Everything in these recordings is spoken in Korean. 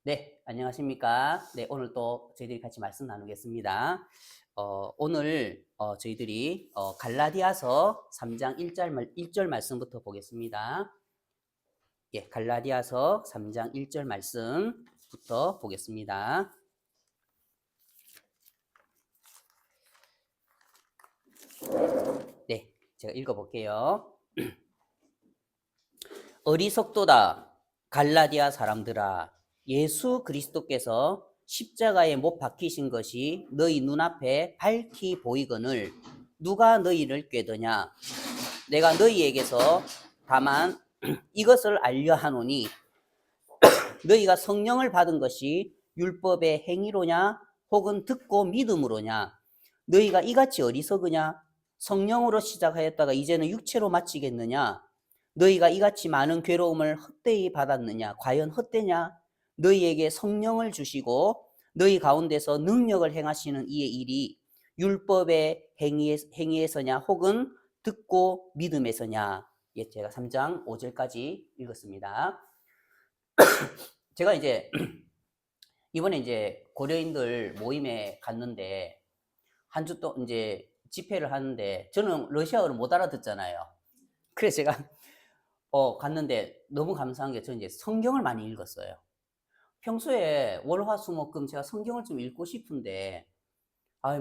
네, 안녕하십니까. 네, 오늘 또 저희들이 같이 말씀 나누겠습니다. 오늘 저희들이 갈라디아서 3장 1절 말씀부터 보겠습니다. 예, 갈라디아서 3장 1절 말씀부터 보겠습니다. 네, 제가 읽어볼게요. 어리석도다, 갈라디아 사람들아. 예수 그리스도께서 십자가에 못 박히신 것이 너희 눈앞에 밝히 보이거늘 누가 너희를 꾀더냐? 내가 너희에게서 다만 이것을 알려 하노니 너희가 성령을 받은 것이 율법의 행위로냐 혹은 듣고 믿음으로냐? 너희가 이같이 어리석으냐? 성령으로 시작하였다가 이제는 육체로 마치겠느냐? 너희가 이같이 많은 괴로움을 헛되이 받았느냐? 과연 헛되냐? 너희에게 성령을 주시고 너희 가운데서 능력을 행하시는 이의 일이 율법의 행위에서냐 혹은 듣고 믿음에서냐? 예, 제가 3장 5절까지 읽었습니다. 제가 이제 이번에 이제 고려인들 모임에 갔는데 한 주 또 이제 집회를 하는데 저는 러시아어를 못 알아듣잖아요. 그래서 제가 갔는데 너무 감사한 게 저는 이제 성경을 많이 읽었어요. 평소에 월화수목금 제가 성경을 좀 읽고 싶은데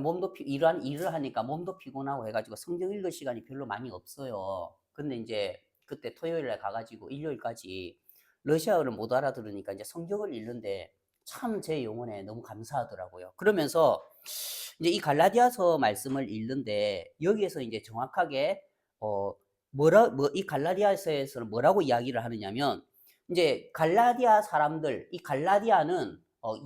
몸도 일을 하니까 몸도 피곤하고 해가지고 성경 읽을 시간이 별로 많이 없어요. 근데 이제 그때 토요일에 가가지고 일요일까지 러시아어를 못 알아들으니까 이제 성경을 읽는데 참 제 영혼에 너무 감사하더라고요. 그러면서 이제 이 갈라디아서 말씀을 읽는데 여기에서 이제 정확하게 이 갈라디아서에서는 뭐라고 이야기를 하느냐면 이제 갈라디아 사람들, 이 갈라디아는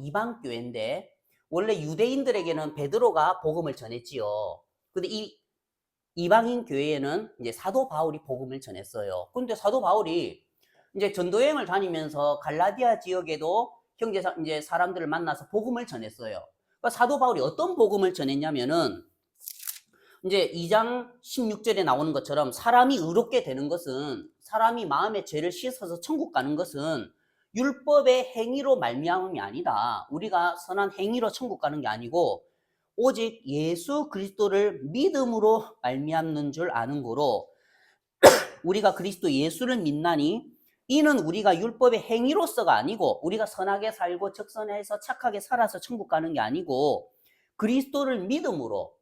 이방 교회인데 원래 유대인들에게는 베드로가 복음을 전했지요. 근데 이 이방인 교회에는 이제 사도 바울이 복음을 전했어요. 근데 사도 바울이 이제 전도여행을 다니면서 갈라디아 지역에도 이제 사람들을 만나서 복음을 전했어요. 그러니까 사도 바울이 어떤 복음을 전했냐면은 이제 2장 16절에 나오는 것처럼 사람이 의롭게 되는 것은 사람이 마음의 죄를 씻어서 천국 가는 것은 율법의 행위로 말미암음이 아니다. 우리가 선한 행위로 천국 가는 게 아니고 오직 예수 그리스도를 믿음으로 말미암는 줄 아는 거로 우리가 그리스도 예수를 믿나니 이는 우리가 율법의 행위로서가 아니고 우리가 선하게 살고 적선해서 착하게 살아서 천국 가는 게 아니고 그리스도를 믿음으로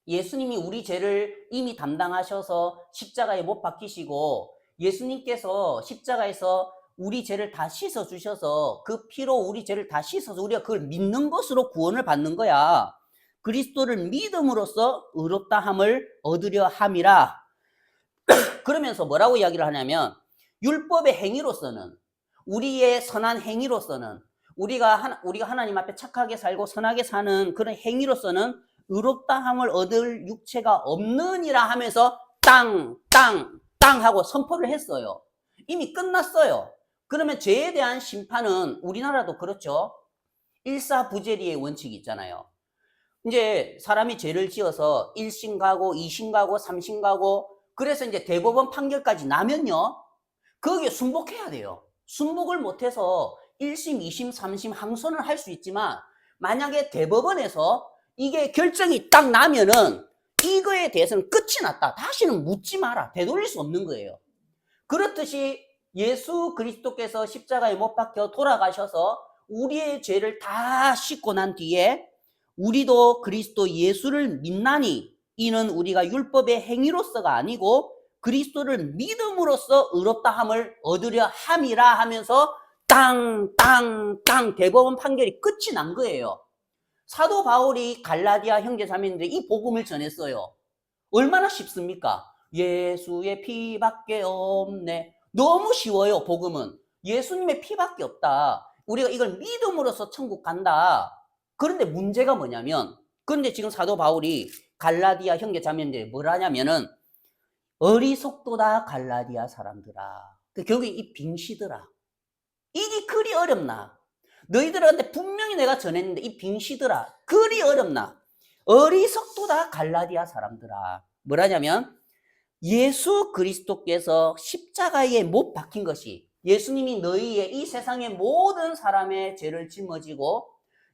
예수님이 우리 죄를 이미 담당하셔서 십자가에 못 박히시고 예수님께서 십자가에서 우리 죄를 다 씻어 주셔서 그 피로 우리 죄를 다 씻어서 우리가 그걸 믿는 것으로 구원을 받는 거야. 그리스도를 믿음으로써 의롭다함을 얻으려 함이라. 그러면서 뭐라고 이야기를 하냐면 율법의 행위로서는 우리의 선한 행위로서는 우리가 하나님 앞에 착하게 살고 선하게 사는 그런 행위로서는 의롭다함을 얻을 육체가 없느니라 하면서 땅 하고 선포를 했어요. 이미 끝났어요. 그러면 죄에 대한 심판은 우리나라도 그렇죠. 일사부재리의 원칙이 있잖아요. 이제 사람이 죄를 지어서 1심 가고 2심 가고 3심 가고 그래서 이제 대법원 판결까지 나면요. 거기에 순복해야 돼요. 순복을 못해서 1심, 2심, 3심 항소는 할 수 있지만 만약에 대법원에서 이게 결정이 딱 나면은 이거에 대해서는 끝이 났다. 다시는 묻지 마라. 되돌릴 수 없는 거예요. 그렇듯이 예수 그리스도께서 십자가에 못 박혀 돌아가셔서 우리의 죄를 다 씻고 난 뒤에 우리도 그리스도 예수를 믿나니 이는 우리가 율법의 행위로서가 아니고 그리스도를 믿음으로써 의롭다함을 얻으려 함이라 하면서 땅 대법원 판결이 끝이 난 거예요. 사도 바울이 갈라디아 형제자매인데 이 복음을 전했어요. 얼마나 쉽습니까? 예수의 피밖에 없네. 너무 쉬워요. 복음은 예수님의 피밖에 없다. 우리가 이걸 믿음으로써 천국 간다. 그런데 문제가 뭐냐면 그런데 지금 사도 바울이 갈라디아 형제자매인데 뭘 하냐면은 어리석도다 갈라디아 사람들아. 결국에 이 빙시들아. 이게 그리 어렵나? 너희들한테 분명히 내가 전했는데 이 빙시들아 그리 어렵나? 어리석도다 갈라디아 사람들아. 뭐라냐면 예수 그리스도께서 십자가에 못 박힌 것이 예수님이 너희의 이 세상의 모든 사람의 죄를 짊어지고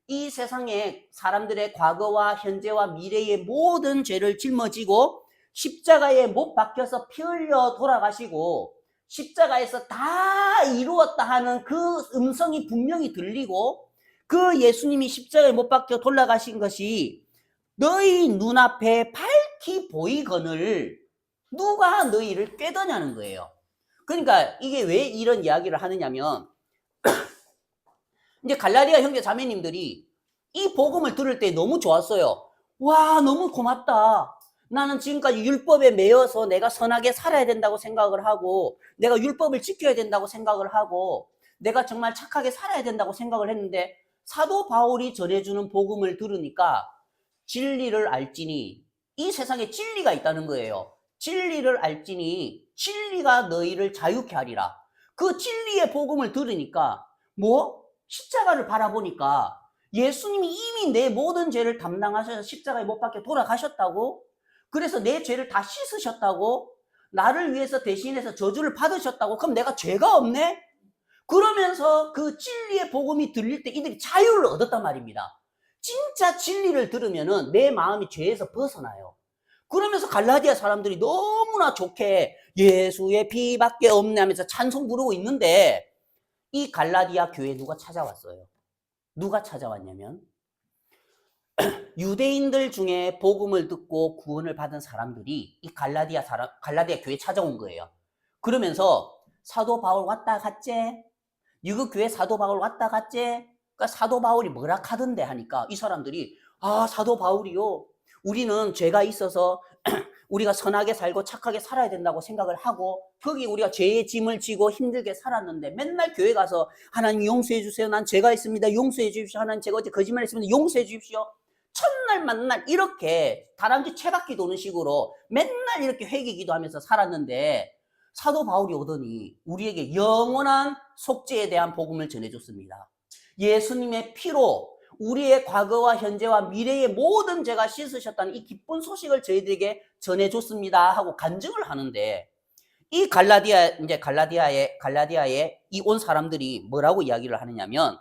이 세상의 사람들의 과거와 현재와 미래의 모든 죄를 짊어지고 십자가에 못 박혀서 피 흘려 돌아가시고 십자가에서 다 이루었다 하는 그 음성이 분명히 들리고 그 예수님이 십자가에 못 박혀 돌아가신 것이 너희 눈앞에 밝히 보이거늘 누가 너희를 꾀더냐는 거예요. 그러니까 이게 왜 이런 이야기를 하느냐면 이제 갈라디아 형제 자매님들이 이 복음을 들을 때 너무 좋았어요. 와, 너무 고맙다. 나는 지금까지 율법에 매여서 내가 선하게 살아야 된다고 생각을 하고 내가 율법을 지켜야 된다고 생각을 하고 내가 정말 착하게 살아야 된다고 생각을 했는데 사도 바울이 전해주는 복음을 들으니까 진리를 알지니 이 세상에 진리가 있다는 거예요. 진리를 알지니 진리가 너희를 자유케 하리라. 그 진리의 복음을 들으니까 십자가를 바라보니까 예수님이 이미 내 모든 죄를 담당하셔서 십자가에 못 박혀 돌아가셨다고, 그래서 내 죄를 다 씻으셨다고, 나를 위해서 대신해서 저주를 받으셨다고, 그럼 내가 죄가 없네? 그러면서 그 진리의 복음이 들릴 때 이들이 자유를 얻었단 말입니다. 진짜 진리를 들으면은 내 마음이 죄에서 벗어나요. 그러면서 갈라디아 사람들이 너무나 좋게 예수의 피밖에 없네 하면서 찬송 부르고 있는데 이 갈라디아 교회에 누가 찾아왔어요. 누가 찾아왔냐면 유대인들 중에 복음을 듣고 구원을 받은 사람들이 이 갈라디아 교회에 찾아온 거예요. 그러면서 사도 바울 왔다 갔지? 이거 교회 사도 바울 왔다 갔지? 그러니까 사도 바울이 뭐라 하던데 하니까 이 사람들이 사도 바울이요, 우리는 죄가 있어서 우리가 선하게 살고 착하게 살아야 된다고 생각을 하고 거기 우리가 죄의 짐을 지고 힘들게 살았는데 맨날 교회 가서 하나님 용서해 주세요, 난 죄가 있습니다, 용서해 주십시오, 하나님 제가 어제 거짓말했습니다, 용서해 주십시오, 첫날 만날 이렇게 다람쥐 채바퀴 도는 식으로 맨날 이렇게 회개 기도하면서 살았는데 사도 바울이 오더니 우리에게 영원한 속죄에 대한 복음을 전해줬습니다. 예수님의 피로 우리의 과거와 현재와 미래의 모든 죄가 씻으셨다는 이 기쁜 소식을 저희들에게 전해줬습니다 하고 간증을 하는데 이 갈라디아에 이 온 사람들이 뭐라고 이야기를 하느냐면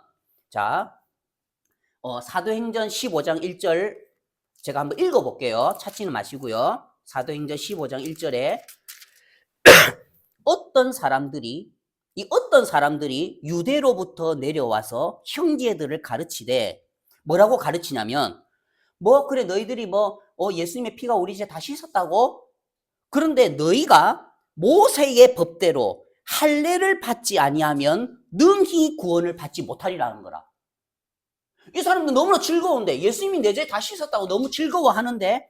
사도행전 15장 1절 제가 한번 읽어볼게요. 찾지는 마시고요. 사도행전 15장 1절에 어떤 사람들이 유대로부터 내려와서 형제들을 가르치되 뭐라고 가르치냐면 그래 너희들이 예수님의 피가 우리 죄 다 씻었다고? 그런데 너희가 모세의 법대로 할례를 받지 아니하면 능히 구원을 받지 못하리라는 거라. 이 사람들 너무나 즐거운데 예수님이 내 죄 다 씻었다고 너무 즐거워하는데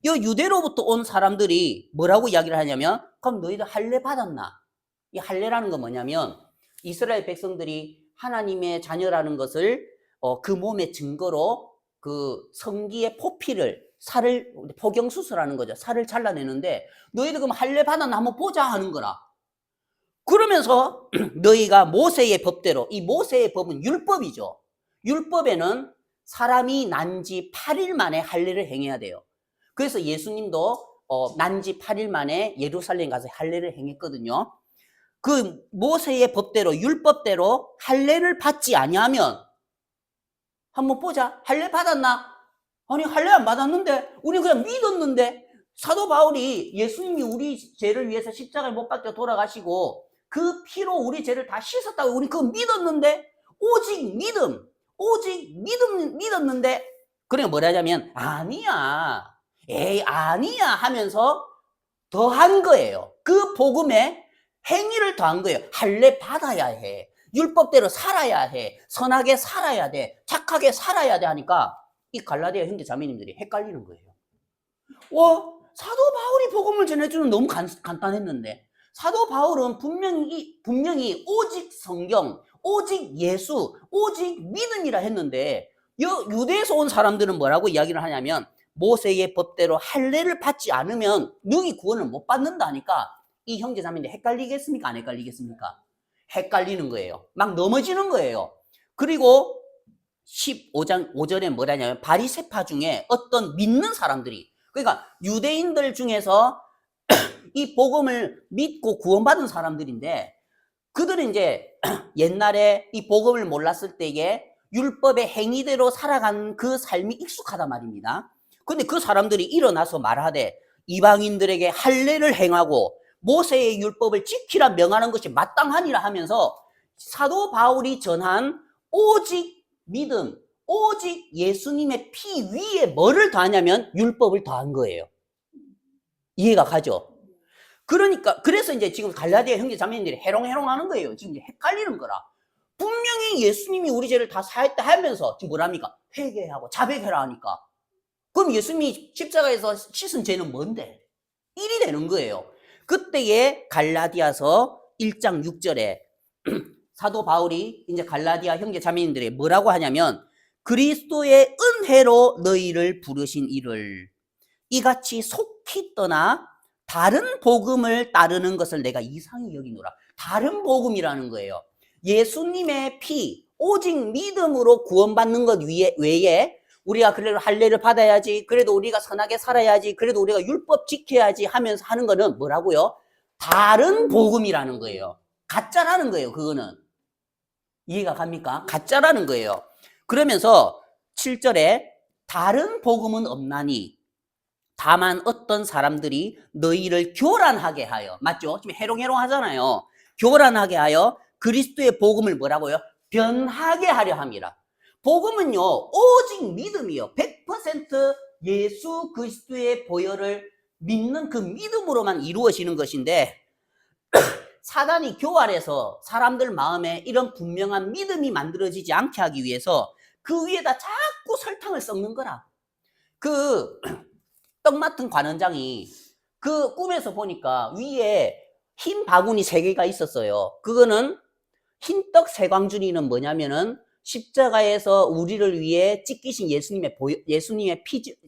이 유대로부터 온 사람들이 뭐라고 이야기를 하냐면 그럼 너희들 할례 받았나? 이 할례라는 건 뭐냐면 이스라엘 백성들이 하나님의 자녀라는 것을 그 몸의 증거로 그 성기의 살을 포경수술하는 거죠. 살을 잘라내는데 너희들 그럼 할례 받았나 한번 보자 하는 거라. 그러면서 너희가 모세의 법대로, 이 모세의 법은 율법이죠. 율법에는 사람이 난 지 8일 만에 할례를 행해야 돼요. 그래서 예수님도 난 지 8일 만에 예루살렘 가서 할례를 행했거든요. 그 모세의 법대로 율법대로 할례를 받지 아니하면 한번 보자. 할례 받았나? 아니 할례 안 받았는데 우리 그냥 믿었는데 사도 바울이 예수님이 우리 죄를 위해서 십자가에 못 박혀 돌아가시고 그 피로 우리 죄를 다 씻었다고 우리 그거 믿었는데 오직 믿었는데 그러니까 뭐라냐면 아니야 하면서 더한 거예요. 그 복음에 행위를 더한 거예요. 할례 받아야 해, 율법대로 살아야 해, 선하게 살아야 돼, 착하게 살아야 돼 하니까 이 갈라디아 형제 자매님들이 헷갈리는 거예요. 사도 바울이 복음을 전해주는 너무 간단했는데 사도 바울은 분명히 오직 성경, 오직 예수, 오직 믿음이라 했는데 유대에서 온 사람들은 뭐라고 이야기를 하냐면 모세의 법대로 할례를 받지 않으면 능히 구원을 못 받는다니까 이 형제자매인데 헷갈리겠습니까? 안 헷갈리겠습니까? 헷갈리는 거예요. 막 넘어지는 거예요. 그리고 15장 5절에 뭐라냐면 바리새파 중에 어떤 믿는 사람들이, 그러니까 유대인들 중에서 이 복음을 믿고 구원받은 사람들인데 그들은 이제 옛날에 이 복음을 몰랐을 때에 율법의 행위대로 살아간 그 삶이 익숙하단 말입니다. 근데 그 사람들이 일어나서 말하되 이방인들에게 할례를 행하고 모세의 율법을 지키라 명하는 것이 마땅하니라 하면서 사도 바울이 전한 오직 믿음, 오직 예수님의 피 위에 뭐를 더하냐면 율법을 더한 거예요. 이해가 가죠? 그러니까 그래서 이제 지금 갈라디아 형제 자매님들이 해롱해롱 하는 거예요. 지금 이제 헷갈리는 거라. 분명히 예수님이 우리 죄를 다 사했다 하면서 지금 뭐랍니까? 회개하고 자백해라 하니까. 그럼 예수님이 십자가에서 씻은 죄는 뭔데? 일이 되는 거예요. 그때에 갈라디아서 1장 6절에 사도 바울이 이제 갈라디아 형제 자매님들이 뭐라고 하냐면 그리스도의 은혜로 너희를 부르신 이를 이같이 속히 떠나 다른 복음을 따르는 것을 내가 이상히 여기노라. 다른 복음이라는 거예요. 예수님의 피, 오직 믿음으로 구원받는 것 외에 우리가 그래도 할례를 받아야지, 그래도 우리가 선하게 살아야지, 그래도 우리가 율법 지켜야지 하면서 하는 거는 뭐라고요? 다른 복음이라는 거예요. 가짜라는 거예요. 그거는. 이해가 갑니까? 가짜라는 거예요. 그러면서 7절에 다른 복음은 없나니 다만 어떤 사람들이 너희를 교란하게 하여, 맞죠? 지금 해롱해롱 하잖아요. 교란하게 하여 그리스도의 복음을 뭐라고요? 변하게 하려 함이라. 복음은요, 오직 믿음이요. 100% 예수 그리스도의 보혈을 믿는 그 믿음으로만 이루어지는 것인데 사단이 교활해서 사람들 마음에 이런 분명한 믿음이 만들어지지 않게 하기 위해서 그 위에다 자꾸 설탕을 섞는 거라. 그 떡 맡은 관원장이 그 꿈에서 보니까 위에 흰 바구니 3개가 있었어요. 그거는 흰떡 세광주리는 뭐냐면은 십자가에서 우리를 위해 찢기신 예수님의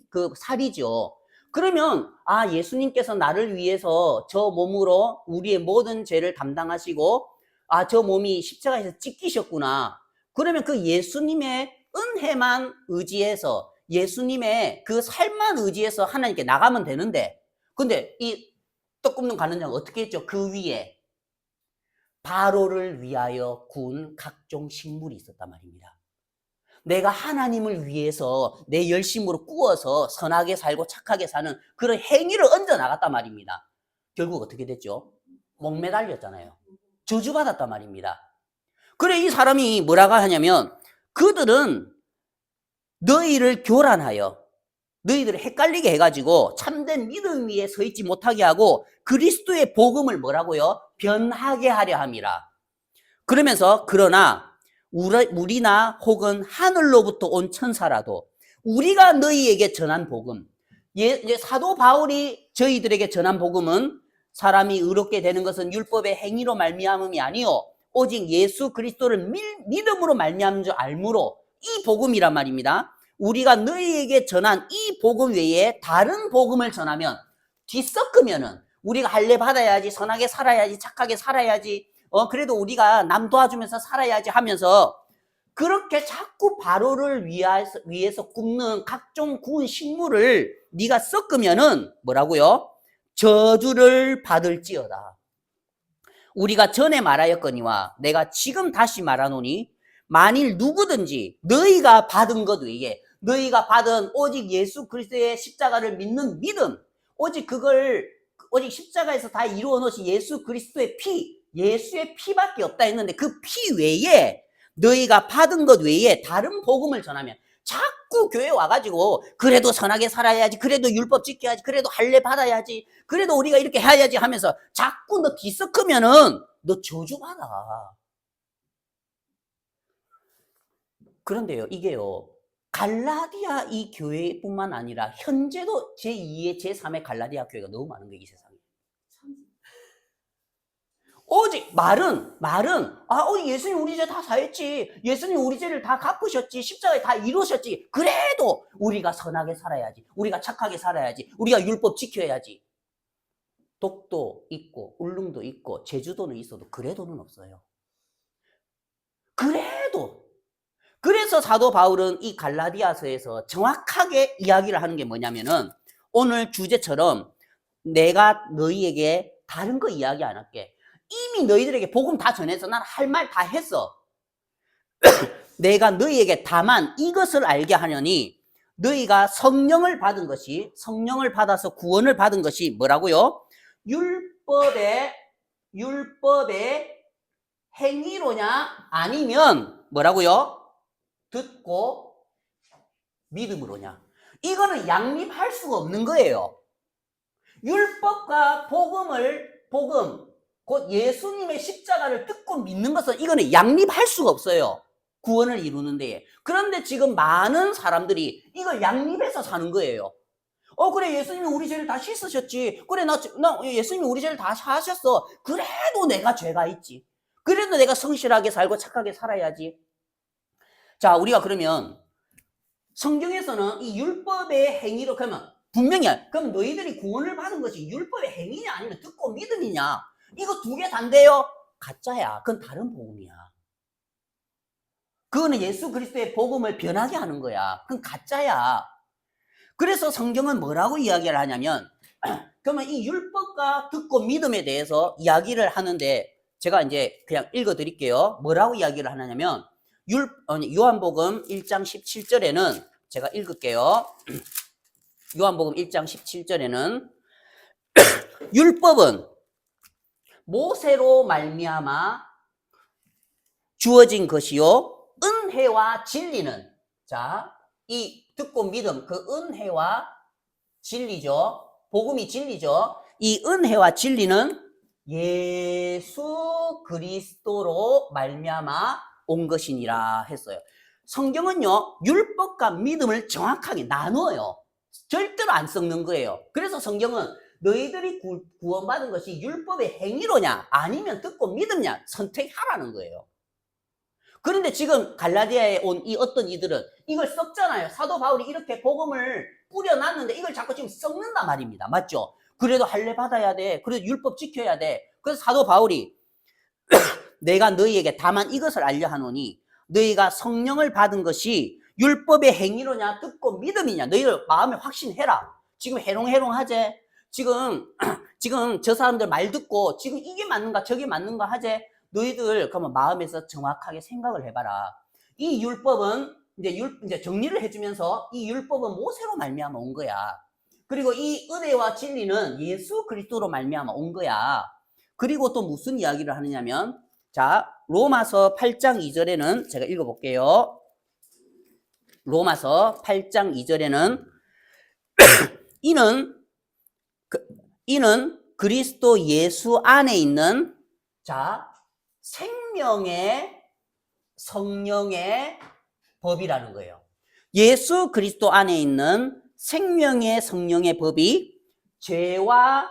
그 살이죠. 그러면 예수님께서 나를 위해서 저 몸으로 우리의 모든 죄를 담당하시고 저 몸이 십자가에서 찢기셨구나. 그러면 그 예수님의 은혜만 의지해서 예수님의 그 삶만 의지해서 하나님께 나가면 되는데, 근데 이 떡 굽는 관원장은 어떻게 했죠? 그 위에 바로를 위하여 구운 각종 식물이 있었단 말입니다. 내가 하나님을 위해서 내 열심으로 구워서 선하게 살고 착하게 사는 그런 행위를 얹어 나갔단 말입니다. 결국 어떻게 됐죠? 목매달렸잖아요. 저주받았단 말입니다. 그래 이 사람이 뭐라고 하냐면 그들은 너희를 교란하여 너희들을 헷갈리게 해가지고 참된 믿음 위에 서 있지 못하게 하고 그리스도의 복음을 뭐라고요? 변하게 하려 함이라. 그러면서 그러나 우리나 혹은 하늘로부터 온 천사라도 우리가 너희에게 전한 복음, 이제 사도 바울이 저희들에게 전한 복음은 사람이 의롭게 되는 것은 율법의 행위로 말미암음이 아니요 오직 예수 그리스도를 믿음으로 말미암은 줄 알므로 이 복음이란 말입니다. 우리가 너희에게 전한 이 복음 외에 다른 복음을 전하면 뒤섞으면은 우리가 할례 받아야지, 선하게 살아야지, 착하게 살아야지, 그래도 우리가 남 도와주면서 살아야지 하면서 그렇게 자꾸 바로를 위해서 굽는 각종 구운 식물을 네가 섞으면은 뭐라고요? 저주를 받을지어다. 우리가 전에 말하였거니와 내가 지금 다시 말하노니 만일 누구든지 너희가 받은 것 외에 너희가 받은 오직 예수 그리스도의 십자가를 믿는 믿음, 오직 십자가에서 다 이루어 놓으신 예수 그리스도의 피, 예수의 피밖에 없다 했는데 그 피 외에 너희가 받은 것 외에 다른 복음을 전하면 자꾸 교회 와가지고 그래도 선하게 살아야지, 그래도 율법 지켜야지, 그래도 할례 받아야지, 그래도 우리가 이렇게 해야지 하면서 자꾸 너 뒤섞으면은 너 저주받아. 그런데요, 이게요, 갈라디아 이 교회뿐만 아니라 현재도 제2의 제3의 갈라디아 교회가 너무 많은 거예요, 이 세상에. 오직 말은 예수님 우리 죄 다 사했지, 예수님 우리 죄를 다 갚으셨지, 십자가에 다 이루셨지, 그래도 우리가 선하게 살아야지, 우리가 착하게 살아야지, 우리가 율법 지켜야지. 독도 있고 울릉도 있고 제주도는 있어도 그래도는 없어요. 그래서 사도 바울은 이 갈라디아서에서 정확하게 이야기를 하는 게 뭐냐면은 오늘 주제처럼 내가 너희에게 다른 거 이야기 안 할게. 이미 너희들에게 복음 다 전해서 난 할 말 다 했어. 내가 너희에게 다만 이것을 알게 하려니 너희가 성령을 받아서 구원을 받은 것이 뭐라고요? 율법의 행위로냐 아니면 뭐라고요? 듣고 믿음으로냐. 이거는 양립할 수가 없는 거예요. 율법과 복음, 곧 예수님의 십자가를 듣고 믿는 것은 이거는 양립할 수가 없어요. 구원을 이루는 데에. 그런데 지금 많은 사람들이 이걸 양립해서 사는 거예요. 그래, 예수님이 우리 죄를 다 씻으셨지. 그래, 나 예수님이 우리 죄를 다 하셨어. 그래도 내가 죄가 있지. 그래도 내가 성실하게 살고 착하게 살아야지. 자, 우리가 그러면 성경에서는 이 율법의 행위로 그러면 분명히 그럼 너희들이 구원을 받은 것이 율법의 행위냐 아니면 듣고 믿음이냐? 이거 두 개 단데요? 가짜야. 그건 다른 복음이야. 그거는 예수 그리스도의 복음을 변하게 하는 거야. 그건 가짜야. 그래서 성경은 뭐라고 이야기를 하냐면 그러면 이 율법과 듣고 믿음에 대해서 이야기를 하는데 제가 이제 그냥 읽어 드릴게요. 뭐라고 이야기를 하냐면 요한복음 1장 17절에는 제가 읽을게요. 요한복음 1장 17절에는 율법은 모세로 말미암아 주어진 것이요 은혜와 진리는 자, 이 듣고 믿음 그 은혜와 진리죠. 복음이 진리죠. 이 은혜와 진리는 예수 그리스도로 말미암아 온 것이니라 했어요. 성경은요 율법과 믿음을 정확하게 나누어요. 절대로 안 섞는 거예요. 그래서 성경은 너희들이 구원받은 것이 율법의 행위로냐 아니면 듣고 믿음냐 선택하라는 거예요. 그런데 지금 갈라디아에 온 이 어떤 이들은 이걸 썩잖아요. 사도 바울이 이렇게 복음을 뿌려놨는데 이걸 자꾸 지금 썩는단 말입니다. 맞죠? 그래도 할례 받아야 돼. 그래도 율법 지켜야 돼. 그래서 사도 바울이 내가 너희에게 다만 이것을 알려 하노니 너희가 성령을 받은 것이 율법의 행위로냐 듣고 믿음이냐 너희들 마음에 확신해라. 지금 해롱해롱하제. 지금 저 사람들 말 듣고 지금 이게 맞는가 저게 맞는가 하제. 너희들 그러면 마음에서 정확하게 생각을 해봐라. 이 율법은 이제 정리를 해주면서 이 율법은 모세로 말미암아 온 거야. 그리고 이 은혜와 진리는 예수 그리스도로 말미암아 온 거야. 그리고 또 무슨 이야기를 하느냐면 자 로마서 8장 2절에는 제가 읽어볼게요. 로마서 8장 2절에는 이는 그리스도 예수 안에 있는 자 생명의 성령의 법이라는 거예요. 예수 그리스도 안에 있는 생명의 성령의 법이 죄와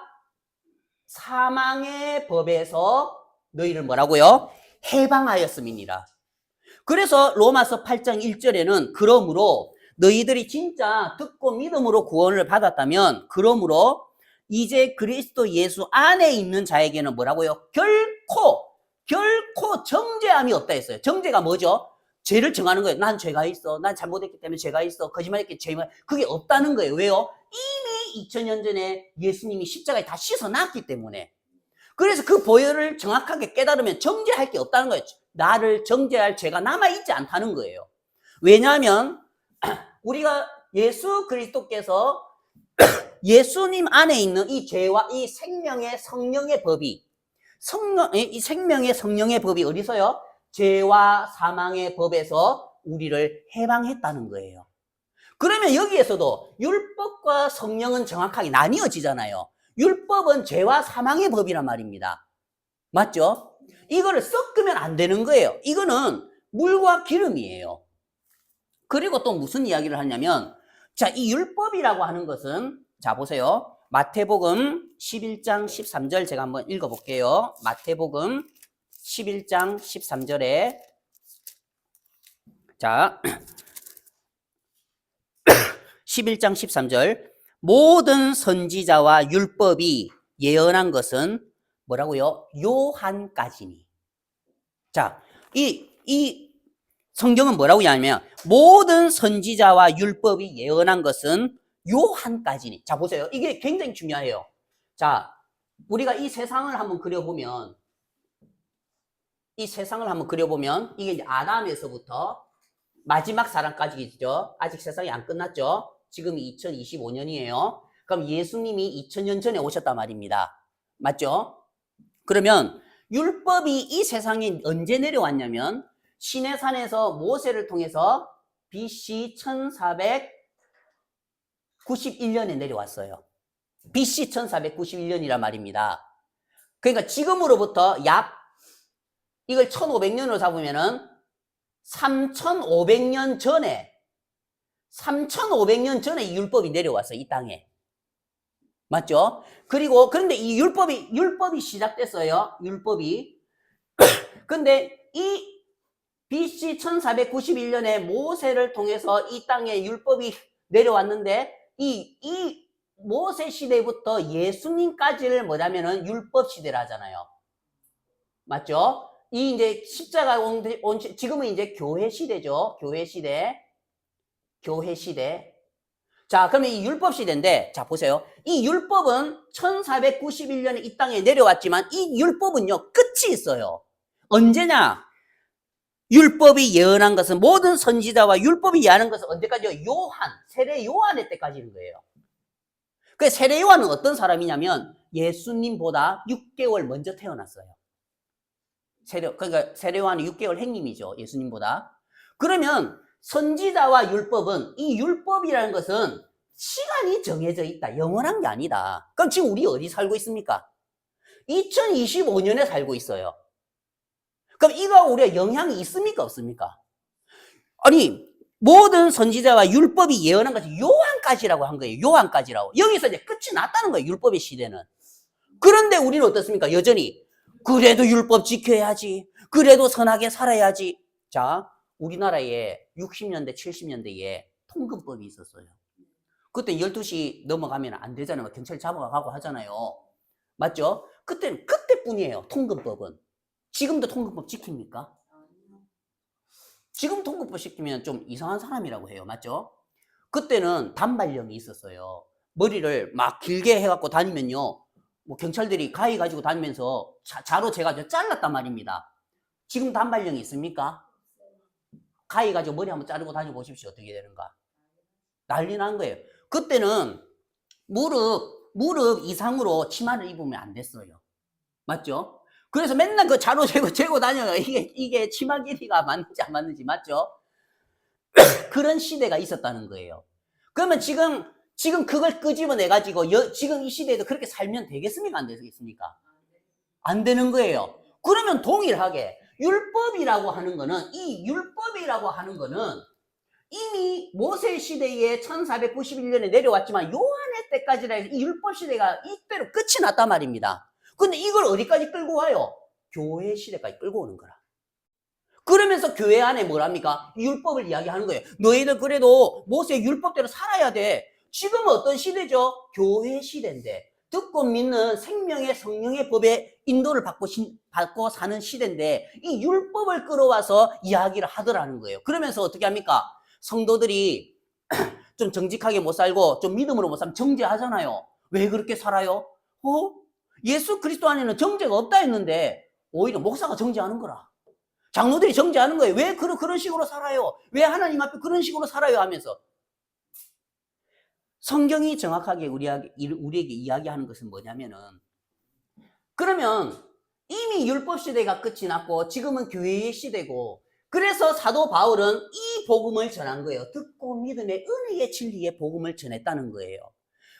사망의 법에서 너희를 뭐라고요? 해방하였음이니라. 그래서 로마서 8장 1절에는 그러므로 너희들이 진짜 듣고 믿음으로 구원을 받았다면 그러므로 이제 그리스도 예수 안에 있는 자에게는 뭐라고요? 결코 정죄함이 없다 했어요. 정죄가 뭐죠? 죄를 정하는 거예요. 난 죄가 있어. 난 잘못했기 때문에 죄가 있어. 거짓말했기 때문에 그게 없다는 거예요. 왜요? 이미 2000년 전에 예수님이 십자가에 다 씻어놨기 때문에. 그래서 그 보혈을 정확하게 깨달으면 정죄할 게 없다는 거예요. 나를 정죄할 죄가 남아있지 않다는 거예요. 왜냐하면 우리가 예수 그리스도께서 예수님 안에 있는 이 죄와 이 생명의 성령의 법이 이 생명의 성령의 법이 어디서요? 죄와 사망의 법에서 우리를 해방했다는 거예요. 그러면 여기에서도 율법과 성령은 정확하게 나뉘어지잖아요. 율법은 죄와 사망의 법이란 말입니다. 맞죠? 이거를 섞으면 안 되는 거예요. 이거는 물과 기름이에요. 그리고 또 무슨 이야기를 하냐면 자, 이 율법이라고 하는 것은 자, 보세요. 마태복음 11장 13절 제가 한번 읽어볼게요. 마태복음 11장 13절에 자 11장 13절 모든 선지자와 율법이 예언한 것은 뭐라고요? 요한까지니. 자, 이 성경은 뭐라고 하냐면 모든 선지자와 율법이 예언한 것은 요한까지니. 자, 보세요. 이게 굉장히 중요해요. 자, 우리가 이 세상을 한번 그려보면 이 세상을 한번 그려보면 이게 이제 아담에서부터 마지막 사람까지죠. 아직 세상이 안 끝났죠. 지금이 2025년이에요. 그럼 예수님이 2000년 전에 오셨단 말입니다. 맞죠? 그러면 율법이 이 세상에 언제 내려왔냐면 시내산에서 모세를 통해서 BC 1491년에 내려왔어요. BC 1491년이란 말입니다. 그러니까 지금으로부터 약 이걸 1500년으로 잡으면은 3500년 전에 3500년 전에 이 율법이 내려왔어요. 이 땅에. 맞죠? 그리고 그런데 이 율법이 시작됐어요. 율법이. 근데 이 BC 1491년에 모세를 통해서 이 땅에 율법이 내려왔는데 이 모세 시대부터 예수님까지를 뭐냐면은 율법 시대라 하잖아요. 맞죠? 이 이제 십자가 지금은 이제 교회 시대죠. 교회 시대. 교회 시대. 자, 그러면 이 율법 시대인데, 자, 보세요. 이 율법은 1491년에 이 땅에 내려왔지만 이 율법은요, 끝이 있어요. 언제냐? 율법이 예언한 것은 모든 선지자와 율법이 예언한 것은 언제까지요? 세례 요한의 때까지인 거예요. 그 세례 요한은 어떤 사람이냐면 예수님보다 6개월 먼저 태어났어요. 그러니까 세례 요한이 6개월 행님이죠. 예수님보다. 그러면 선지자와 율법은 이 율법이라는 것은 시간이 정해져 있다. 영원한 게 아니다. 그럼 지금 우리 어디 살고 있습니까? 2025년에 살고 있어요. 그럼 이거 우리가 영향이 있습니까? 없습니까? 아니, 모든 선지자와 율법이 예언한 것이 요한까지라고 한 거예요. 요한까지라고. 여기서 이제 끝이 났다는 거예요. 율법의 시대는. 그런데 우리는 어떻습니까? 여전히 그래도 율법 지켜야지. 그래도 선하게 살아야지. 자, 우리나라에 60년대, 70년대에 통금법이 있었어요. 그때 12시 넘어가면 안 되잖아요. 경찰 잡아가고 하잖아요. 맞죠? 그때뿐이에요. 통금법은. 지금도 통금법 지킵니까? 지금 통금법 시키면 좀 이상한 사람이라고 해요. 맞죠? 그때는 단발령이 있었어요. 머리를 막 길게 해갖고 다니면요. 뭐 경찰들이 가위 가지고 다니면서 자로 재가지고 잘랐단 말입니다. 지금 단발령이 있습니까? 가위 가지고 머리 한번 자르고 다녀보십시오. 어떻게 되는가? 난리 난 거예요. 그때는 무릎 이상으로 치마를 입으면 안 됐어요. 맞죠? 그래서 맨날 그 자로 재고 다녀요. 이게 치마 길이가 맞는지 안 맞는지. 맞죠? 그런 시대가 있었다는 거예요. 그러면 지금 그걸 끄집어내가지고 지금 이 시대에도 그렇게 살면 되겠습니까? 안 되겠습니까? 안 되는 거예요. 그러면 동일하게 율법이라고 하는 거는 이미 모세 시대에 1491년에 내려왔지만 요한의 때까지라 해서 이 율법 시대가 이때로 끝이 났단 말입니다. 근데 이걸 어디까지 끌고 와요? 교회 시대까지 끌고 오는 거라. 그러면서 교회 안에 뭐랍니까? 율법을 이야기하는 거예요. 너희들 그래도 모세의 율법대로 살아야 돼. 지금은 어떤 시대죠? 교회 시대인데 듣고 믿는 생명의 성령의 법에 인도를 받고 사는 시대인데 이 율법을 끌어와서 이야기를 하더라는 거예요. 그러면서 어떻게 합니까? 성도들이 좀 정직하게 못 살고 좀 믿음으로 못 살면 정죄하잖아요. 왜 그렇게 살아요? 예수 그리스도 안에는 정죄가 없다 했는데 오히려 목사가 정죄하는 거라. 장로들이 정죄하는 거예요. 왜 그런 식으로 살아요? 왜 하나님 앞에 그런 식으로 살아요? 하면서 성경이 정확하게 우리에게 이야기하는 것은 뭐냐면은 그러면 이미 율법 시대가 끝이 났고 지금은 교회의 시대고 그래서 사도 바울은 이 복음을 전한 거예요. 듣고 믿음의 은혜의 진리의 복음을 전했다는 거예요.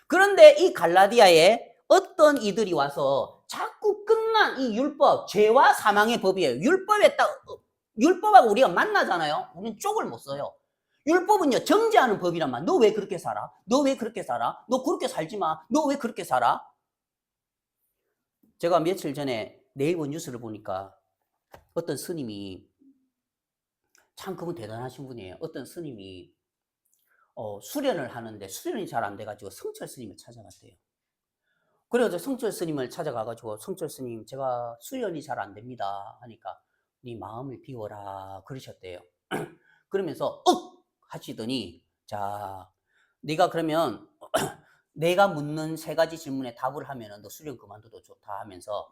그런데 이 갈라디아에 어떤 이들이 와서 자꾸 끝난 이 율법, 죄와 사망의 법이에요. 율법하고 우리가 만나잖아요. 우리는 쪽을 못 써요. 율법은요, 정죄하는 법이란 말. 너 왜 그렇게 살아? 너 왜 그렇게 살아? 너 그렇게 살지 마. 너 왜 그렇게 살아? 제가 며칠 전에 네이버 뉴스를 보니까 어떤 스님이 참 그분 대단하신 분이에요. 어떤 스님이 수련을 하는데 수련이 잘 안 돼가지고 성철 스님을 찾아갔대요. 그래서 성철 스님을 찾아가가지고 성철 스님 제가 수련이 잘 안 됩니다 하니까 네 마음을 비워라 그러셨대요. 그러면서 하시더니 자 네가 그러면 내가 묻는 3가지 질문에 답을 하면은 너 수련 그만둬도 좋다 하면서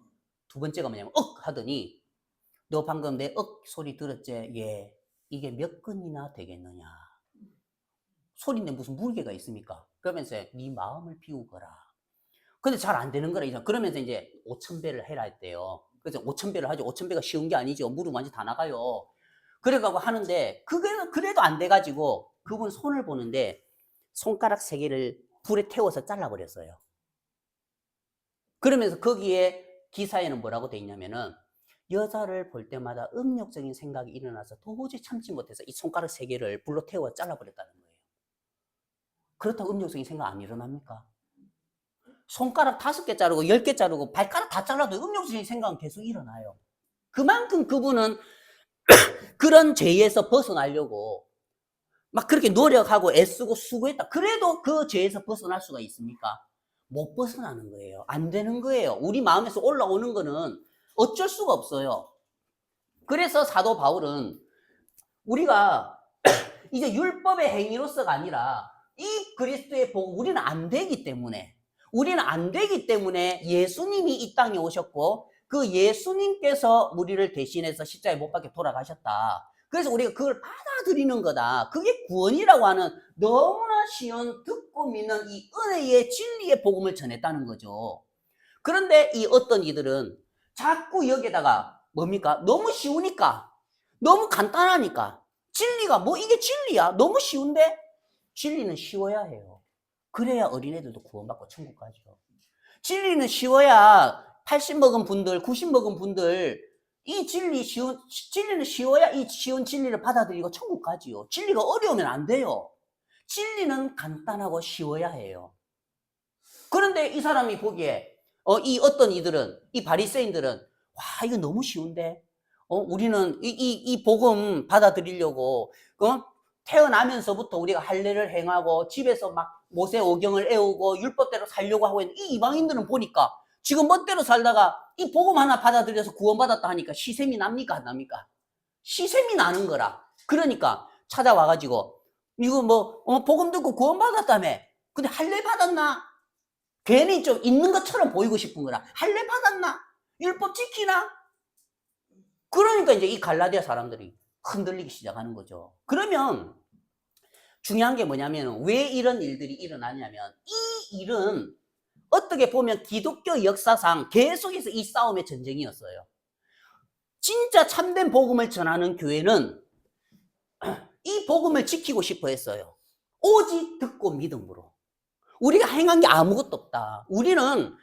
두 번째가 뭐냐면 하더니 너 방금 내 소리 들었지? 예. 이게 몇 건이나 되겠느냐? 소리인데 무슨 무게가 있습니까? 그러면서 네 마음을 비우거라. 근데 잘 안 되는 거라. 그러면서 이제 5,000배를 해라 했대요. 그래서 5,000배를 하죠. 5,000배가 쉬운 게 아니죠. 무릎 완전 다 나가요. 그래가고 하는데 그래도 안 돼가지고 그분 손을 보는데 손가락 3개를 불에 태워서 잘라버렸어요. 그러면서 거기에 기사에는 뭐라고 돼 있냐면은 여자를 볼 때마다 음욕적인 생각이 일어나서 도저히 참지 못해서 이 손가락 3개를 불로 태워 잘라버렸다는 거예요. 그렇다고 음욕적인 생각 안 일어납니까? 손가락 5개 자르고 10개 자르고 발가락 다 잘라도 음욕적인 생각은 계속 일어나요. 그만큼 그분은 그런 죄에서 벗어나려고 막 그렇게 노력하고 애쓰고 수고했다. 그래도 그 죄에서 벗어날 수가 있습니까? 못 벗어나는 거예요. 안 되는 거예요. 우리 마음에서 올라오는 거는 어쩔 수가 없어요. 그래서 사도 바울은 우리가 이제 율법의 행위로서가 아니라 이 그리스도의 복음 우리는 안 되기 때문에 예수님이 이 땅에 오셨고 그 예수님께서 우리를 대신해서 십자가에 못 박혀 돌아가셨다. 그래서 우리가 그걸 받아들이는 거다. 그게 구원이라고 하는 너무나 쉬운 듣고 믿는 이 은혜의 진리의 복음을 전했다는 거죠. 그런데 이 어떤 이들은 자꾸 여기에다가 뭡니까? 너무 쉬우니까, 너무 간단하니까, 진리가 뭐 이게 진리야? 너무 쉬운데? 진리는 쉬워야 해요. 그래야 어린애들도 구원받고 천국 가죠. 진리는 쉬워야 80 먹은 분들, 90 먹은 분들 진리는 쉬워야 이 쉬운 진리를 받아들이고 천국 가지요. 진리가 어려우면 안 돼요. 진리는 간단하고 쉬워야 해요. 그런데 이 사람이 보기에 이 어떤 이들은, 이 바리새인들은 와 이거 너무 쉬운데 우리는 이 복음 받아들이려고 태어나면서부터 우리가 할례를 행하고 집에서 막 모세 오경을 애우고 율법대로 살려고 하고 있는 이 이방인들은 보니까 지금 멋대로 살다가 이 복음 하나 받아들여서 구원받았다 하니까 시샘이 납니까 안 납니까? 시샘이 나는 거라. 그러니까 찾아와가지고 이거 복음 듣고 구원받았다며. 근데 할례 받았나? 괜히 좀 있는 것처럼 보이고 싶은 거라. 할례 받았나? 율법 지키나? 그러니까 이제 이 갈라디아 사람들이 흔들리기 시작하는 거죠. 그러면 중요한 게 뭐냐면 왜 이런 일들이 일어나냐면 이 일은 어떻게 보면 기독교 역사상 계속해서 이 싸움의 전쟁이었어요. 진짜 참된 복음을 전하는 교회는 이 복음을 지키고 싶어 했어요. 오직 듣고 믿음으로. 우리가 행한 게 아무것도 없다. 우리는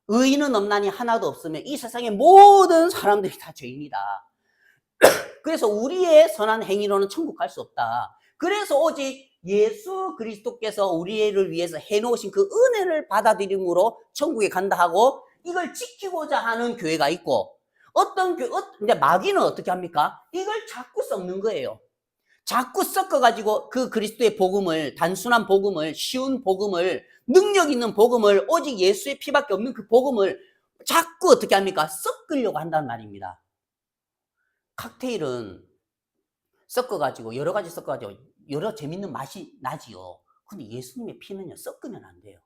의인은 없나니 하나도 없으면 이 세상의 모든 사람들이 다 죄인이다. 그래서 우리의 선한 행위로는 천국 갈 수 없다. 그래서 오직 예수 그리스도께서 우리를 위해서 해놓으신 그 은혜를 받아들임으로 천국에 간다 하고 이걸 지키고자 하는 교회가 있고 근데 마귀는 어떻게 합니까? 이걸 자꾸 섞는 거예요. 자꾸 섞어가지고 그 그리스도의 복음을, 단순한 복음을, 쉬운 복음을, 능력 있는 복음을, 오직 예수의 피밖에 없는 그 복음을 자꾸 어떻게 합니까? 섞으려고 한단 말입니다. 칵테일은 섞어가지고 여러 가지 섞어가지고 여러 재밌는 맛이 나지요. 근데 예수님의 피는요 섞으면 안 돼요.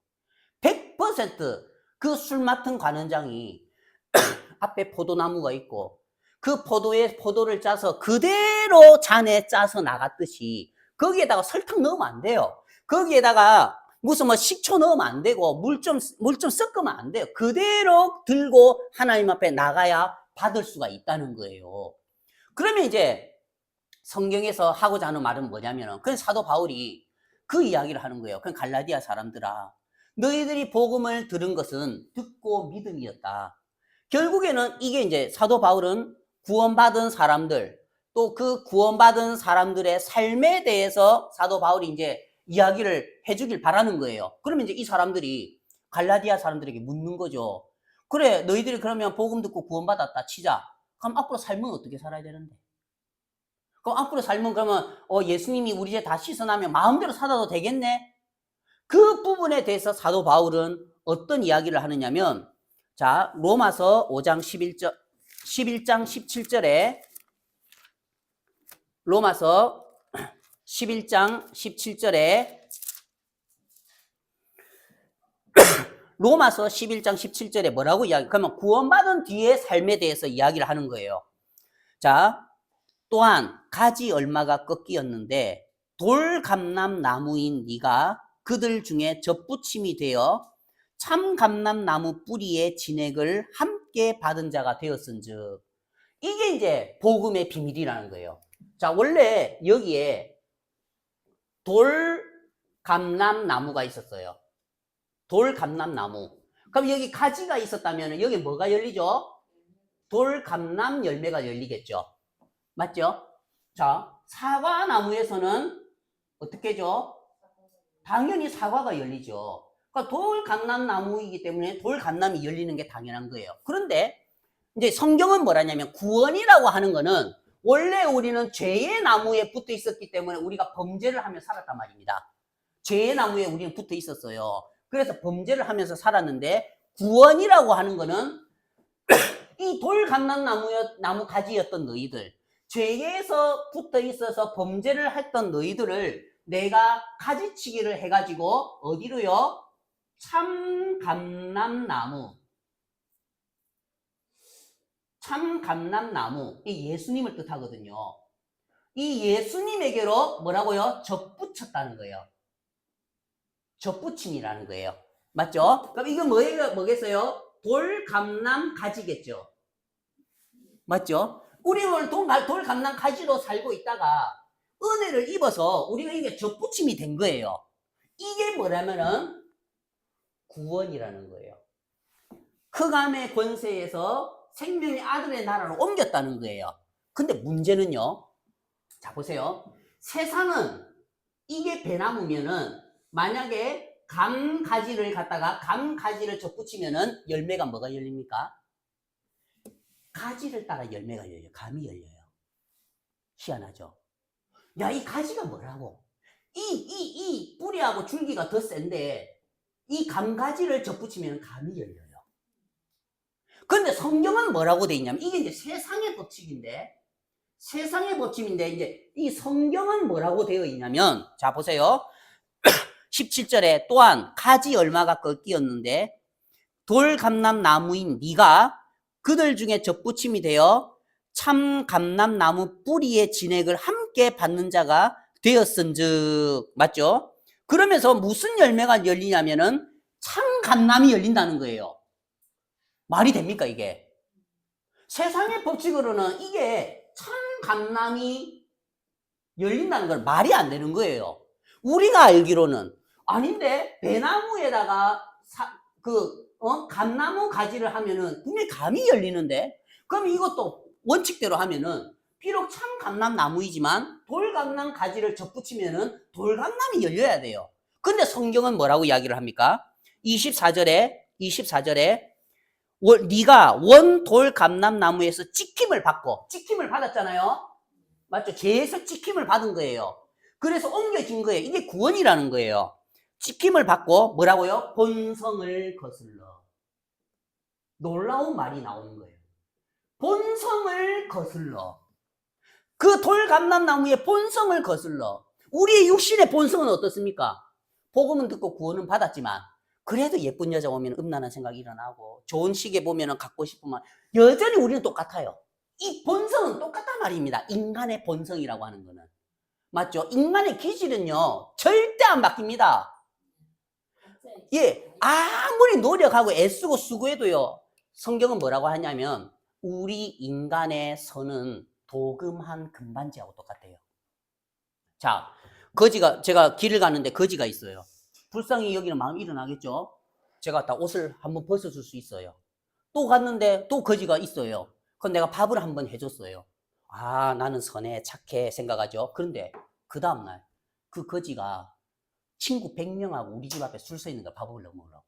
100% 그 술 맡은 관원장이 앞에 포도나무가 있고 그 포도를 짜서 그대로 잔에 짜서 나갔듯이 거기에다가 설탕 넣으면 안 돼요. 거기에다가 무슨 식초 넣으면 안 되고 물 좀 섞으면 안 돼요. 그대로 들고 하나님 앞에 나가야 받을 수가 있다는 거예요. 그러면 이제 성경에서 하고자 하는 말은 뭐냐면은 그 사도 바울이 그 이야기를 하는 거예요. 그 갈라디아 사람들아, 너희들이 복음을 들은 것은 듣고 믿음이었다. 결국에는 이게 이제 사도 바울은 구원받은 사람들, 또 그 구원받은 사람들의 삶에 대해서 사도 바울이 이제 이야기를 해주길 바라는 거예요. 그러면 이제 이 사람들이 갈라디아 사람들에게 묻는 거죠. 그래, 너희들이 그러면 복음 듣고 구원받았다 치자. 그럼 앞으로 삶은 어떻게 살아야 되는데? 그럼 앞으로 삶은 그러면 예수님이 우리 죄 다 씻어나면 마음대로 살아도 되겠네? 그 부분에 대해서 사도 바울은 어떤 이야기를 하느냐면 자, 로마서 5장 11장 17절에 로마서 11장 17절에 로마서 11장 17절에 뭐라고 그러면 구원받은 뒤의 삶에 대해서 이야기를 하는 거예요. 자, 또한 가지 얼마가 꺾이었는데 돌감람 나무인 네가 그들 중에 젖붙임이 되어 참 감람나무 뿌리의 진액을 함께 받은 자가 되었은즉. 이게 이제 복음의 비밀이라는 거예요. 자, 원래 여기에 돌감람나무가 있었어요. 돌감람나무. 그럼 여기 가지가 있었다면 여기 뭐가 열리죠? 돌감람 열매가 열리겠죠. 맞죠? 자, 사과나무에서는 어떻게 하죠? 당연히 사과가 열리죠. 그러니까 돌감람나무이기 때문에 돌감람이 열리는 게 당연한 거예요. 그런데 이제 성경은 뭐라냐면 구원이라고 하는 거는 원래 우리는 죄의 나무에 붙어 있었기 때문에 우리가 범죄를 하며 살았단 말입니다. 죄의 나무에 우리는 붙어 있었어요. 그래서 범죄를 하면서 살았는데 구원이라고 하는 거는 이 돌감람나무 가지였던 너희들, 죄에서 붙어 있어서 범죄를 했던 너희들을 내가 가지치기를 해가지고 어디로요? 참감람나무. 참감람나무. 이 예수님을 뜻하거든요. 이 예수님에게로 뭐라고요? 접붙였다는 거예요. 접붙임이라는 거예요. 맞죠? 그럼 이거 뭐겠어요? 돌감람 가지겠죠. 맞죠? 우리는 돌감람 가지로 살고 있다가 은혜를 입어서 우리가 이게 접붙임이 된 거예요. 이게 뭐라면은 구원이라는 거예요. 흑암의 권세에서 생명의 아들의 나라로 옮겼다는 거예요. 근데 문제는요. 자, 보세요. 세상은 이게 배나무면은 만약에 감가지를 갖다가 감가지를 접붙이면은 열매가 뭐가 열립니까? 가지를 따라 열매가 열려요. 감이 열려요. 희한하죠? 야, 이 가지가 뭐라고? 이 뿌리하고 줄기가 더 센데 이 감가지를 접붙이면 감이 열려요. 그런데 성경은 뭐라고 돼 있냐면 이게 이제 세상의 법칙인데 이제 이 성경은 뭐라고 되어 있냐면 자, 보세요. 17절에 또한 가지 얼마가 꺾이었는데 돌감람나무인 네가 그들 중에 접붙임이 되어 참 감람나무 뿌리의 진액을 함께 받는 자가 되었은즉. 맞죠? 그러면서 무슨 열매가 열리냐면은 참 감람이 열린다는 거예요. 말이 됩니까 이게? 세상의 법칙으로는 이게 참 감람이 열린다는 건 말이 안 되는 거예요. 우리가 알기로는 아닌데 배나무에다가 감나무 가지를 하면은 분명히 감이 열리는데, 그럼 이것도 원칙대로 하면은 비록 참 감람나무이지만 돌감람 가지를 접붙이면은 돌감람이 열려야 돼요. 근데 성경은 뭐라고 이야기를 합니까? 24절에 네가 원 돌감람나무에서 찍힘을 받았잖아요. 맞죠? 죄에서 찍힘을 받은 거예요. 그래서 옮겨진 거예요. 이게 구원이라는 거예요. 찍힘을 받고 뭐라고요? 본성을 거슬러. 놀라운 말이 나오는 거예요. 본성을 거슬러. 그 돌감람나무의 본성을 거슬러. 우리의 육신의 본성은 어떻습니까? 복음은 듣고 구원은 받았지만 그래도 예쁜 여자 오면 음란한 생각이 일어나고 좋은 시계 보면 갖고 싶으면 여전히 우리는 똑같아요. 이 본성은 똑같단 말입니다. 인간의 본성이라고 하는 거는. 맞죠? 인간의 기질은요 절대 안 바뀝니다. 예, 아무리 노력하고 애쓰고 수고해도요 성경은 뭐라고 하냐면 우리 인간의 선은 도금한 금반지하고 똑같아요. 자, 제가 길을 가는데 거지가 있어요. 불쌍히 여기는 마음이 일어나겠죠? 제가 다 옷을 한번 벗어줄 수 있어요. 또 갔는데 또 거지가 있어요. 그럼 내가 밥을 한번 해줬어요. 아, 나는 선해, 착해 생각하죠. 그런데 그 다음날 그 거지가 친구 100명하고 우리 집 앞에 줄 서 있는 걸 밥을 넣으라고.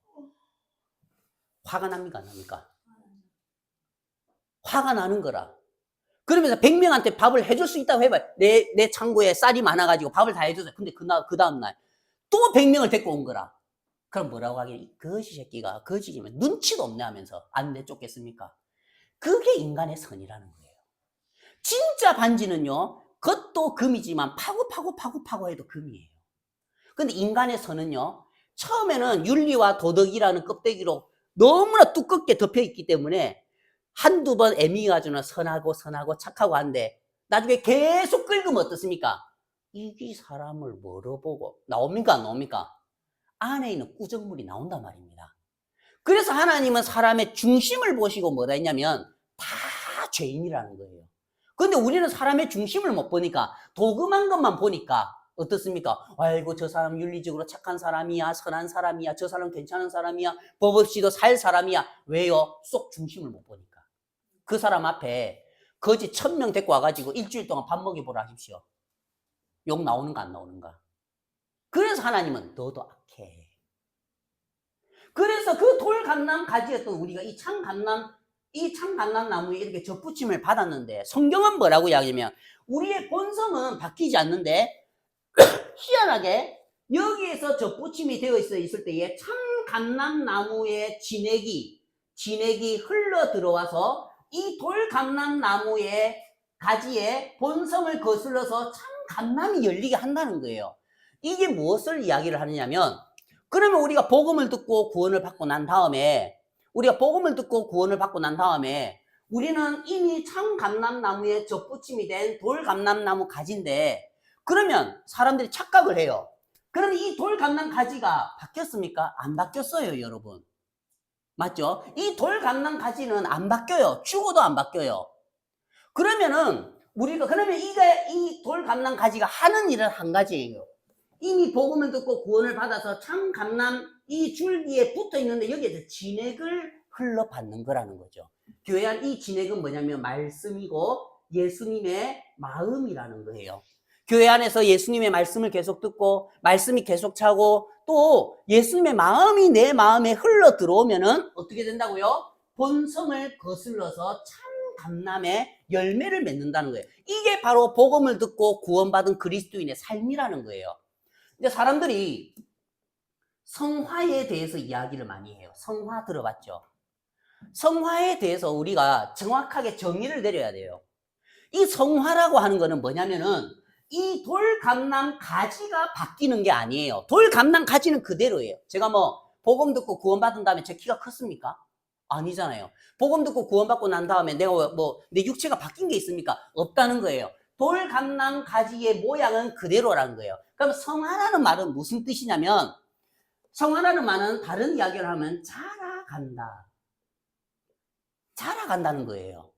화가 납니까? 안 납니까? 화가 나는 거라. 그러면서 100명한테 밥을 해줄 수 있다고 해봐요. 내 창고에 쌀이 많아가지고 밥을 다 해줬어요. 근데 그 다음날 또 100명을 데리고 온 거라. 그럼 뭐라고 하겠니? 거지 새끼가 거지면 눈치도 없네 하면서 안 내쫓겠습니까? 그게 인간의 선이라는 거예요. 진짜 반지는요 겉도 금이지만 파고 해도 금이에요. 근데 인간의 선은요 처음에는 윤리와 도덕이라는 껍데기로 너무나 두껍게 덮여 있기 때문에 한두 번 애미가지고는 선하고 착하고 한데 나중에 계속 긁으면 어떻습니까? 이게 사람을 뭐로 보고 나옵니까? 안 나옵니까? 안에 있는 꾸정물이 나온단 말입니다. 그래서 하나님은 사람의 중심을 보시고 뭐라 했냐면 다 죄인이라는 거예요. 그런데 우리는 사람의 중심을 못 보니까 도금한 것만 보니까 어떻습니까? 아이고 저 사람 윤리적으로 착한 사람이야, 선한 사람이야, 저 사람 괜찮은 사람이야, 법 없이도 살 사람이야. 왜요? 속 중심을 못 보니까. 그 사람 앞에 거지 1000명 데리고 와가지고 일주일 동안 밥 먹여보라 하십시오. 욕 나오는가 안 나오는가. 그래서 하나님은 너도 악해. 그래서 그 돌감람 가지였던 우리가 이 참감람 나무에 이렇게 접붙임을 받았는데 성경은 뭐라고 이야기하냐면 우리의 본성은 바뀌지 않는데 희한하게 여기에서 접붙임이 되어 있을 때에 참감람나무의 진액이 흘러 들어와서 이 돌감람나무의 가지에 본성을 거슬러서 참감람이 열리게 한다는 거예요. 이게 무엇을 이야기를 하느냐면 그러면 우리가 복음을 듣고 구원을 받고 난 다음에 우리는 이미 참감람나무에 접붙임이 된 돌감람나무 가지인데 그러면 사람들이 착각을 해요. 그러면 이 돌감람 가지가 바뀌었습니까? 안 바뀌었어요, 여러분. 맞죠? 이 돌감람 가지는 안 바뀌어요. 죽어도 안 바뀌어요. 그러면 이 돌감람 가지가 하는 일은 한 가지예요. 이미 복음을 듣고 구원을 받아서 참감람 이 줄기에 붙어 있는데 여기에서 진액을 흘러받는 거라는 거죠. 교회 안 이 진액은 뭐냐면 말씀이고 예수님의 마음이라는 거예요. 교회 안에서 예수님의 말씀을 계속 듣고 말씀이 계속 차고 또 예수님의 마음이 내 마음에 흘러 들어오면은 어떻게 된다고요? 본성을 거슬러서 참감람의 열매를 맺는다는 거예요. 이게 바로 복음을 듣고 구원받은 그리스도인의 삶이라는 거예요. 근데 사람들이 성화에 대해서 이야기를 많이 해요. 성화 들어봤죠? 성화에 대해서 우리가 정확하게 정의를 내려야 돼요. 이 성화라고 하는 거는 뭐냐면은 이 돌감람 가지가 바뀌는 게 아니에요. 돌감람 가지는 그대로예요. 제가 복음 듣고 구원받은 다음에 제 키가 컸습니까? 아니잖아요. 복음 듣고 구원받고 난 다음에 내가 내 육체가 바뀐 게 있습니까? 없다는 거예요. 돌감람 가지의 모양은 그대로라는 거예요. 그럼 성화라는 말은 무슨 뜻이냐면 성화라는 말은 다른 이야기를 하면 자라간다는 거예요.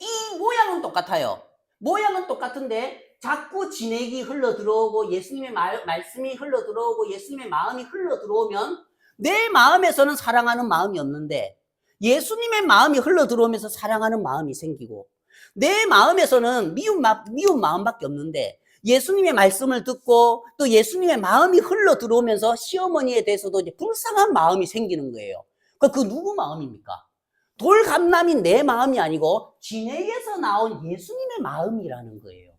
이 모양은 똑같아요. 모양은 똑같은데 자꾸 진액이 흘러 들어오고 예수님의 말씀이 흘러 들어오고 예수님의 마음이 흘러 들어오면 내 마음에서는 사랑하는 마음이 없는데 예수님의 마음이 흘러 들어오면서 사랑하는 마음이 생기고 내 마음에서는 미운 마음밖에 없는데 예수님의 말씀을 듣고 또 예수님의 마음이 흘러 들어오면서 시어머니에 대해서도 이제 불쌍한 마음이 생기는 거예요. 그 누구 마음입니까? 돌감람이 내 마음이 아니고 진액에서 나온 예수님의 마음이라는 거예요.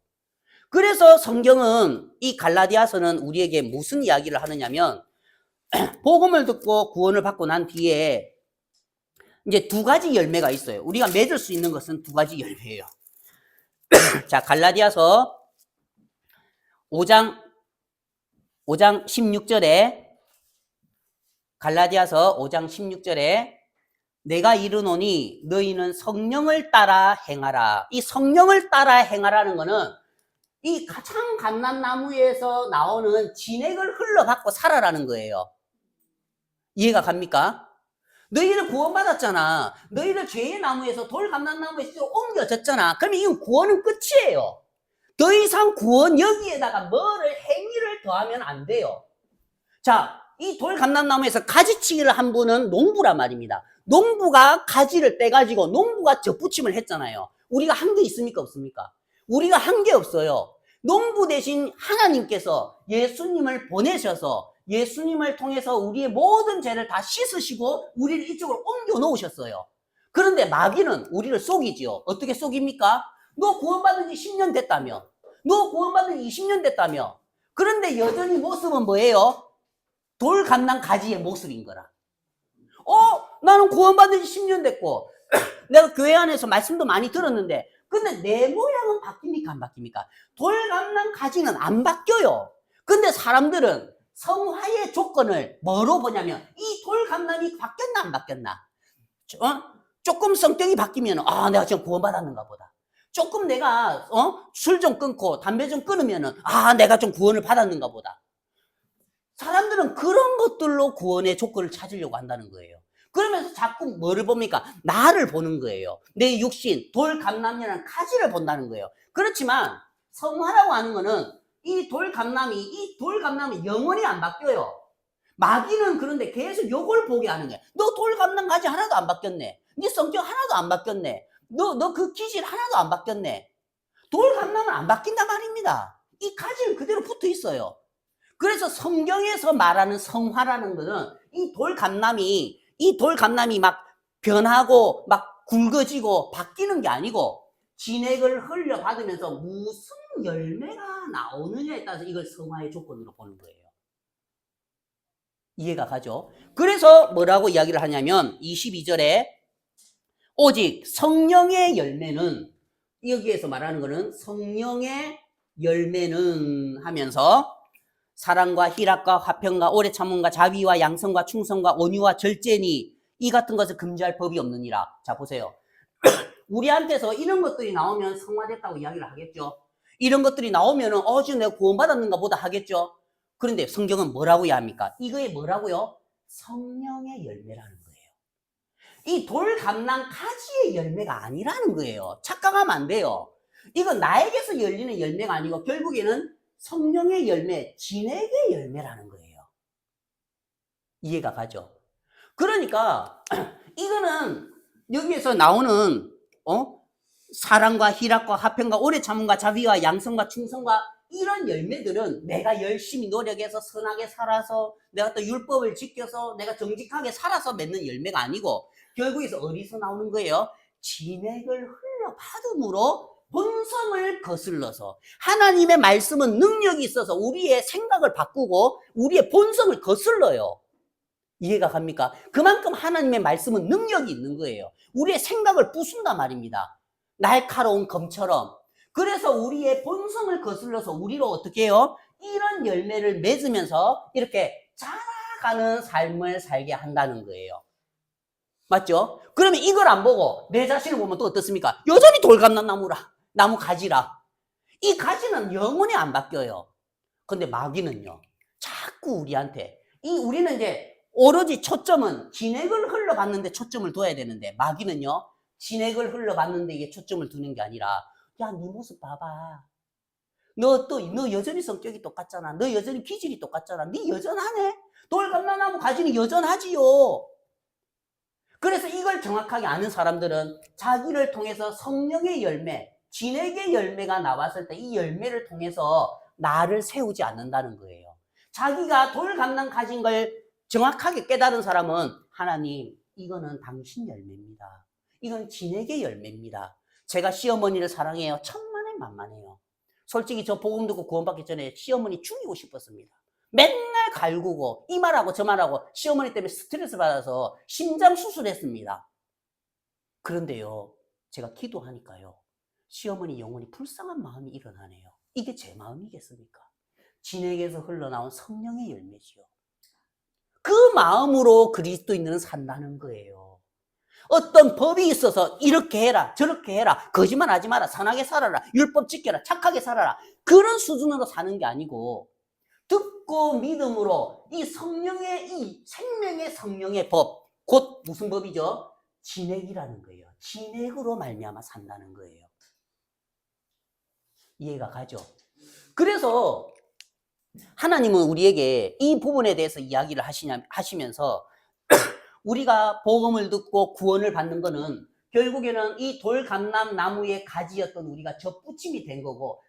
그래서 성경은 이 갈라디아서는 우리에게 무슨 이야기를 하느냐면 복음을 듣고 구원을 받고 난 뒤에 이제 두 가지 열매가 있어요. 우리가 맺을 수 있는 것은 두 가지 열매예요. 자, 갈라디아서 5장 16절에 갈라디아서 5장 16절에 내가 이르노니 너희는 성령을 따라 행하라. 이 성령을 따라 행하라는 거는 이 참감람나무에서 나오는 진액을 흘러받고 살아라는 거예요. 이해가 갑니까? 너희는 구원받았잖아. 너희들 죄의 나무에서 돌감람나무에서 옮겨졌잖아. 그러면 이건 구원은 끝이에요. 더 이상 구원 여기에다가 행위를 더하면 안 돼요. 자, 이 돌감람나무에서 가지치기를 한 분은 농부란 말입니다. 농부가 가지를 떼가지고 농부가 접붙임을 했잖아요. 우리가 한 게 있습니까? 없습니까? 우리가 한 게 없어요. 농부 대신 하나님께서 예수님을 보내셔서 예수님을 통해서 우리의 모든 죄를 다 씻으시고 우리를 이쪽으로 옮겨 놓으셨어요. 그런데 마귀는 우리를 속이지요. 어떻게 속입니까? 너 구원받은 지 10년 됐다며. 너 구원받은 지 20년 됐다며. 그런데 여전히 모습은 뭐예요? 돌감람 가지의 모습인 거라. 나는 구원받은 지 10년 됐고 내가 교회 안에서 말씀도 많이 들었는데 근데 내 모양은 바뀝니까? 안 바뀝니까? 돌감람 가지는 안 바뀌어요. 근데 사람들은 성화의 조건을 뭐로 보냐면 이 돌감람이 바뀌었나 안 바뀌었나. 조금 성격이 바뀌면 내가 지금 구원받았는가 보다. 조금 내가 술 좀 끊고 담배 좀 끊으면은 내가 좀 구원을 받았는가 보다. 사람들은 그런 것들로 구원의 조건을 찾으려고 한다는 거예요. 그러면서 자꾸 뭐를 봅니까? 나를 보는 거예요. 내 육신, 돌감람이라는 가지를 본다는 거예요. 그렇지만 성화라고 하는 거는 이 돌감람이 영원히 안 바뀌어요. 마귀는 그런데 계속 요걸 보게 하는 거야. 너 돌감람 가지 하나도 안 바뀌었네. 네 성격 하나도 안 바뀌었네. 너 그 기질 하나도 안 바뀌었네. 돌감람은 안 바뀐단 말입니다. 이 가지는 그대로 붙어 있어요. 그래서 성경에서 말하는 성화라는 것은 이 돌감람이 막 변하고 막 굵어지고 바뀌는 게 아니고 진액을 흘려받으면서 무슨 열매가 나오느냐에 따라서 이걸 성화의 조건으로 보는 거예요. 이해가 가죠? 그래서 뭐라고 이야기를 하냐면 22절에 오직 성령의 열매는, 여기에서 말하는 거는 성령의 열매는 하면서 사랑과 희락과 화평과 오래 참음과 자비와 양성과 충성과 온유와 절제니 이 같은 것을 금지할 법이 없느니라. 자, 보세요. 우리한테서 이런 것들이 나오면 성화됐다고 이야기를 하겠죠. 이런 것들이 나오면은 지금 내가 구원받았는가 보다 하겠죠. 그런데 성경은 뭐라고 이야기합니까? 이거에 뭐라고요? 성령의 열매라는 거예요. 이 돌감람 가지의 열매가 아니라는 거예요. 착각하면 안 돼요. 이건 나에게서 열리는 열매가 아니고 결국에는 성령의 열매, 진액의 열매라는 거예요. 이해가 가죠? 그러니까 이거는 여기에서 나오는 사랑과 희락과 화평과 오래 참음과 자비와 양성과 충성과 이런 열매들은 내가 열심히 노력해서 선하게 살아서 내가 또 율법을 지켜서 내가 정직하게 살아서 맺는 열매가 아니고 결국에서 어디서 나오는 거예요? 진액을 흘려받음으로 본성을 거슬러서 하나님의 말씀은 능력이 있어서 우리의 생각을 바꾸고 우리의 본성을 거슬러요. 이해가 갑니까? 그만큼 하나님의 말씀은 능력이 있는 거예요. 우리의 생각을 부순단 말입니다. 날카로운 검처럼. 그래서 우리의 본성을 거슬러서 우리로 어떻게 해요? 이런 열매를 맺으면서 이렇게 자라가는 삶을 살게 한다는 거예요. 맞죠? 그러면 이걸 안 보고 내 자신을 보면 또 어떻습니까? 여전히 돌감난 나무 가지라. 이 가지는 영원히 안 바뀌어요. 근데 마귀는요, 자꾸 우리한테, 우리는 이제 오로지 초점은 진액을 흘러봤는데 초점을 둬야 되는데, 마귀는요, 진액을 흘러봤는데 이게 초점을 두는 게 아니라, 야, 네 모습 봐봐. 너 여전히 성격이 똑같잖아. 너 여전히 기질이 똑같잖아. 네 여전하네? 돌감나무 가지는 여전하지요. 그래서 이걸 정확하게 아는 사람들은 자기를 통해서 성령의 열매, 진액의 열매가 나왔을 때 이 열매를 통해서 나를 세우지 않는다는 거예요. 자기가 돌감람 가진 걸 정확하게 깨달은 사람은 하나님, 이거는 당신 열매입니다. 이건 진액의 열매입니다. 제가 시어머니를 사랑해요. 천만에 만만해요. 솔직히 저 복음 듣고 구원받기 전에 시어머니 죽이고 싶었습니다. 맨날 갈구고 이 말하고 저 말하고 시어머니 때문에 스트레스 받아서 심장 수술했습니다. 그런데요, 제가 기도하니까요, 시어머니 영혼이 불쌍한 마음이 일어나네요. 이게 제 마음이겠습니까? 진액에서 흘러나온 성령의 열매지요. 그 마음으로 그리스도인들은 산다는 거예요. 어떤 법이 있어서 이렇게 해라 저렇게 해라, 거짓말하지 마라, 선하게 살아라, 율법 지켜라, 착하게 살아라, 그런 수준으로 사는 게 아니고 듣고 믿음으로 이 생명의 성령의 법, 곧 무슨 법이죠? 진액이라는 거예요. 진액으로 말미암아 산다는 거예요. 이해가 가죠? 그래서 하나님은 우리에게 이 부분에 대해서 이야기를 하시면서 우리가 복음을 듣고 구원을 받는 것은 결국에는 이 돌감람 나무의 가지였던 우리가 젖붙임이 된 거고,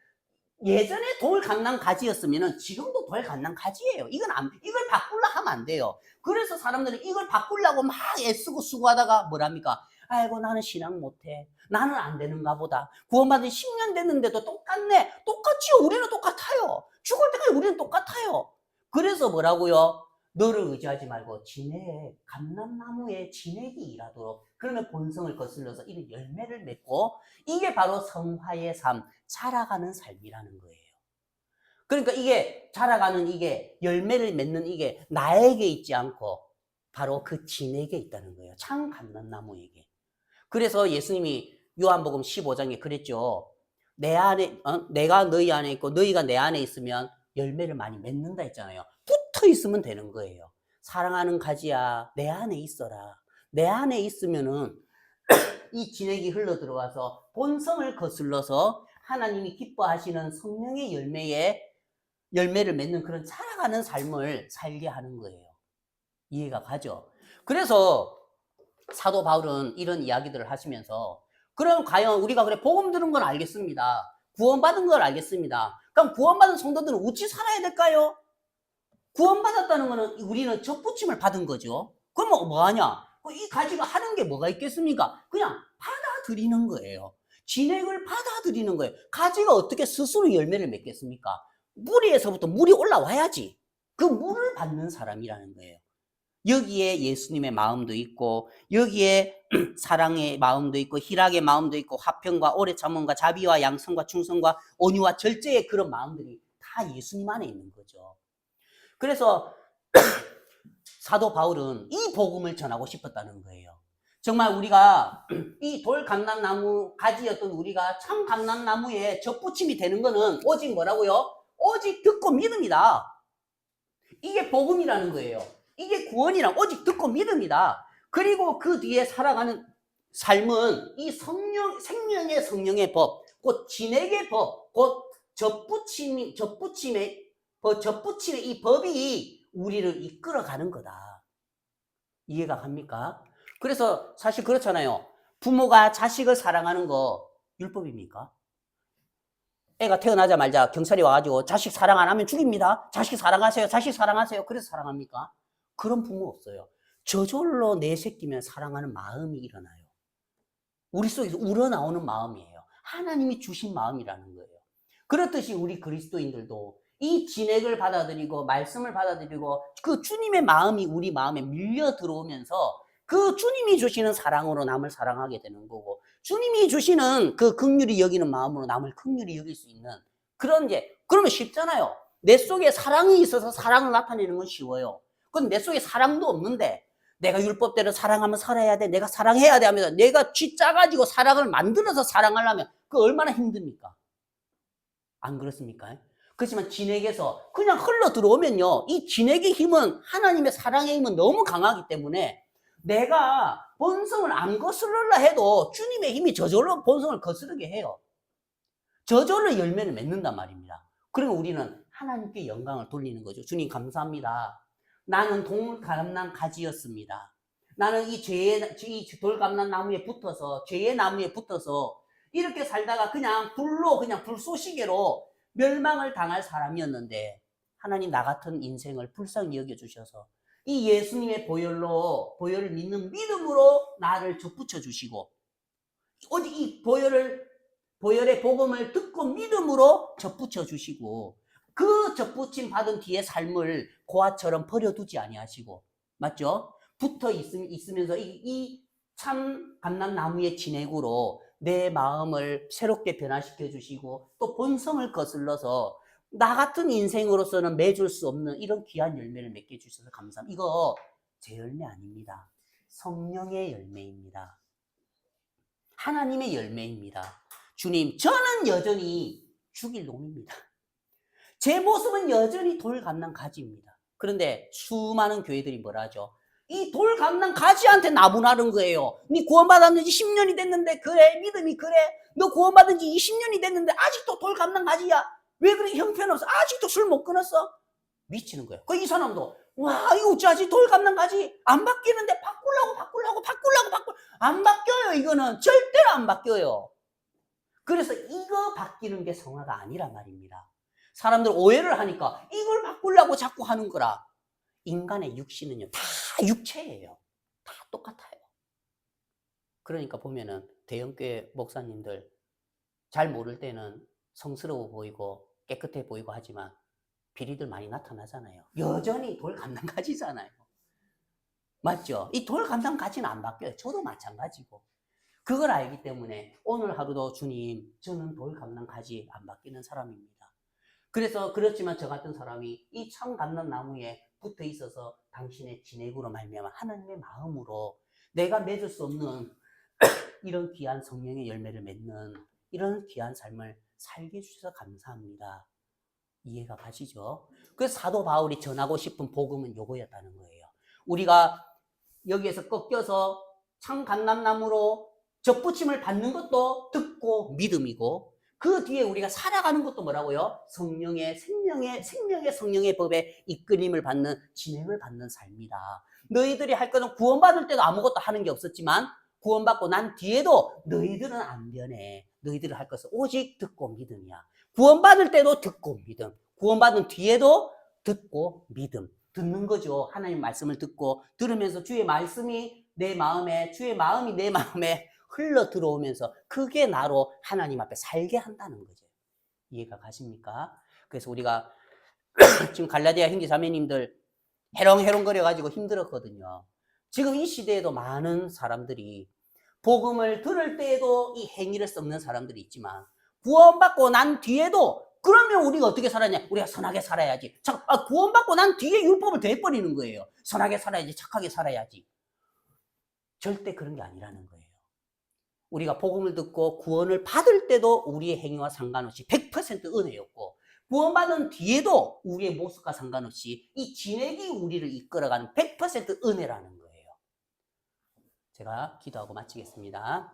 예전에 돌감람 가지였으면 지금도 돌감람 가지예요. 이걸 바꾸려 하면 안 돼요. 그래서 사람들은 이걸 바꾸려고 막 애쓰고 수고하다가 뭐랍니까? 아이고, 나는 신앙 못해. 나는 안 되는가 보다. 구원받은 10년 됐는데도 똑같네. 똑같지요. 우리는 똑같아요. 죽을 때까지 우리는 똑같아요. 그래서 뭐라고요? 너를 의지하지 말고 감람나무의 진액이 일하도록, 그러면 본성을 거슬러서 이런 열매를 맺고, 이게 바로 성화의 삶, 자라가는 삶이라는 거예요. 그러니까 이게 자라가는 이게 열매를 맺는 이게 나에게 있지 않고 바로 그 진에게 있다는 거예요. 참 감람나무에게. 그래서 예수님이 요한복음 15장에 그랬죠. 내 안에, 내가 너희 안에 있고 너희가 내 안에 있으면 열매를 많이 맺는다 했잖아요. 붙어 있으면 되는 거예요. 사랑하는 가지야, 내 안에 있어라. 내 안에 있으면은 이 진액이 흘러 들어와서 본성을 거슬러서 하나님이 기뻐하시는 성령의 열매를 맺는 그런 살아가는 삶을 살게 하는 거예요. 이해가 가죠? 그래서 사도 바울은 이런 이야기들을 하시면서 그럼 과연 우리가 그래 복음 들은 건 알겠습니다. 구원받은 걸 알겠습니다. 그럼 구원받은 성도들은 어찌 살아야 될까요? 구원받았다는 거는 우리는 접붙임을 받은 거죠. 그러면 뭐 하냐? 이 가지가 하는 게 뭐가 있겠습니까? 그냥 받아들이는 거예요. 진액을 받아들이는 거예요. 가지가 어떻게 스스로 열매를 맺겠습니까? 뿌리에서부터 물이 올라와야지. 그 물을 받는 사람이라는 거예요. 여기에 예수님의 마음도 있고 여기에 사랑의 마음도 있고 희락의 마음도 있고 화평과 오래 참음과 자비와 양성과 충성과 온유와 절제의 그런 마음들이 다 예수님 안에 있는 거죠. 그래서 사도 바울은 이 복음을 전하고 싶었다는 거예요. 정말 우리가 이 돌 감람나무 가지였던 우리가 참 감람나무에 접붙임이 되는 거는 오직 뭐라고요? 오직 듣고 믿음이다. 이게 복음이라는 거예요. 이게 구원이랑 오직 듣고 믿음이다. 그리고 그 뒤에 살아가는 삶은 이 생명의 성령의 법, 곧 진액의 법, 곧 접붙임의 이 법이 우리를 이끌어가는 거다. 이해가 갑니까? 그래서 사실 그렇잖아요. 부모가 자식을 사랑하는 거 율법입니까? 애가 태어나자마자 경찰이 와가지고 자식 사랑 안 하면 죽입니다. 자식 사랑하세요. 자식 사랑하세요. 그래서 사랑합니까? 그런 부모 없어요. 저절로 내 새끼면 사랑하는 마음이 일어나요. 우리 속에서 우러나오는 마음이에요. 하나님이 주신 마음이라는 거예요. 그렇듯이 우리 그리스도인들도 이 진액을 받아들이고 말씀을 받아들이고 그 주님의 마음이 우리 마음에 밀려 들어오면서 그 주님이 주시는 사랑으로 남을 사랑하게 되는 거고 주님이 주시는 그 긍휼히 여기는 마음으로 남을 긍휼히 여길 수 있는 그런 그러면 쉽잖아요. 내 속에 사랑이 있어서 사랑을 나타내는 건 쉬워요. 그건 내 속에 사랑도 없는데 내가 율법대로 사랑하면 살아야 돼. 내가 사랑해야 돼 하면서 내가 쥐 짜가지고 사랑을 만들어서 사랑하려면 그 얼마나 힘듭니까? 안 그렇습니까? 그렇지만 진액에서 그냥 흘러 들어오면요. 이 진액의 힘은 하나님의 사랑의 힘은 너무 강하기 때문에 내가 본성을 안 거스르려 해도 주님의 힘이 저절로 본성을 거스르게 해요. 저절로 열매를 맺는단 말입니다. 그러면 우리는 하나님께 영광을 돌리는 거죠. 주님 감사합니다. 나는 돌감람 가지였습니다. 나는 이 돌감람 나무에 붙어서 죄의 나무에 붙어서 이렇게 살다가 그냥 불쏘시개로 멸망을 당할 사람이었는데 하나님 나 같은 인생을 불쌍히 여겨주셔서 이 예수님의 보혈을 믿는 믿음으로 나를 접붙여 주시고 오직 이 보혈의 복음을 듣고 믿음으로 접붙여 주시고 그 접붙임 받은 뒤의 삶을 고아처럼 버려두지 아니하시고 맞죠? 붙어 있으면서 이 참 감람나무의 진액으로 내 마음을 새롭게 변화시켜 주시고 또 본성을 거슬러서 나 같은 인생으로서는 맺을 수 없는 이런 귀한 열매를 맺게 해주셔서 감사합니다. 이거 제 열매 아닙니다. 성령의 열매입니다. 하나님의 열매입니다. 주님, 저는 여전히 죽일 놈입니다. 제 모습은 여전히 돌감람 가지입니다. 그런데 수많은 교회들이 뭐라 하죠? 이 돌감람 가지한테 나무나는 거예요. 네 구원받았는 지 10년이 됐는데 그래 믿음이 그래 너 구원받은 지 20년이 됐는데 아직도 돌감람 가지야. 왜 그렇게 형편없어? 아직도 술 못 끊었어? 미치는 거예요. 이 사람도 와 이거 어찌하지 돌감람 가지 안 바뀌는데 바꾸려고 안 바뀌어요. 이거는 절대로 안 바뀌어요. 그래서 이거 바뀌는 게 성화가 아니란 말입니다. 사람들 오해를 하니까 이걸 바꾸려고 자꾸 하는 거라. 인간의 육신은요 다 육체예요. 다 똑같아요. 그러니까 보면은 대형교회 목사님들 잘 모를 때는 성스러워 보이고 깨끗해 보이고 하지만 비리들 많이 나타나잖아요. 여전히 돌감람 가지잖아요. 맞죠? 이 돌감람 가지는 안 바뀌어요. 저도 마찬가지고. 그걸 알기 때문에 오늘 하루도 주님 저는 돌감람 가지 안 바뀌는 사람입니다. 그래서 그렇지만 저 같은 사람이 이 참 감람나무에 붙어 있어서 당신의 진액으로 말미암아 하나님의 마음으로 내가 맺을 수 없는 이런 귀한 성령의 열매를 맺는 이런 귀한 삶을 살게 해주셔서 감사합니다. 이해가 가시죠? 그래서 사도 바울이 전하고 싶은 복음은 요거였다는 거예요. 우리가 여기에서 꺾여서 참 감람나무로 접붙임을 받는 것도 듣고 믿음이고, 그 뒤에 우리가 살아가는 것도 뭐라고요? 생명의 성령의 법에 이끌림을 받는, 진행을 받는 삶이다. 너희들이 할 것은 구원받을 때도 아무것도 하는 게 없었지만 구원받고 난 뒤에도 너희들은 안 변해. 너희들이 할 것은 오직 듣고 믿음이야. 구원받을 때도 듣고 믿음, 구원받은 뒤에도 듣고 믿음. 듣는 거죠. 하나님 말씀을 듣고 들으면서 주의 말씀이 내 마음에, 주의 마음이 내 마음에 흘러 들어오면서 그게 나로 하나님 앞에 살게 한다는 거죠. 이해가 가십니까? 그래서 우리가 지금 갈라디아 형제 자매님들 해롱해롱거려 가지고 힘들었거든요. 지금 이 시대에도 많은 사람들이 복음을 들을 때에도 이 행위를 썩는 사람들이 있지만 구원받고 난 뒤에도, 그러면 우리가 어떻게 살았냐? 우리가 선하게 살아야지. 구원받고 난 뒤에 율법을 대버리는 거예요. 선하게 살아야지, 착하게 살아야지. 절대 그런 게 아니라는 거예요. 우리가 복음을 듣고 구원을 받을 때도 우리의 행위와 상관없이 100% 은혜였고, 구원받은 뒤에도 우리의 모습과 상관없이 이 진액이 우리를 이끌어가는 100% 은혜라는 거예요. 제가 기도하고 마치겠습니다.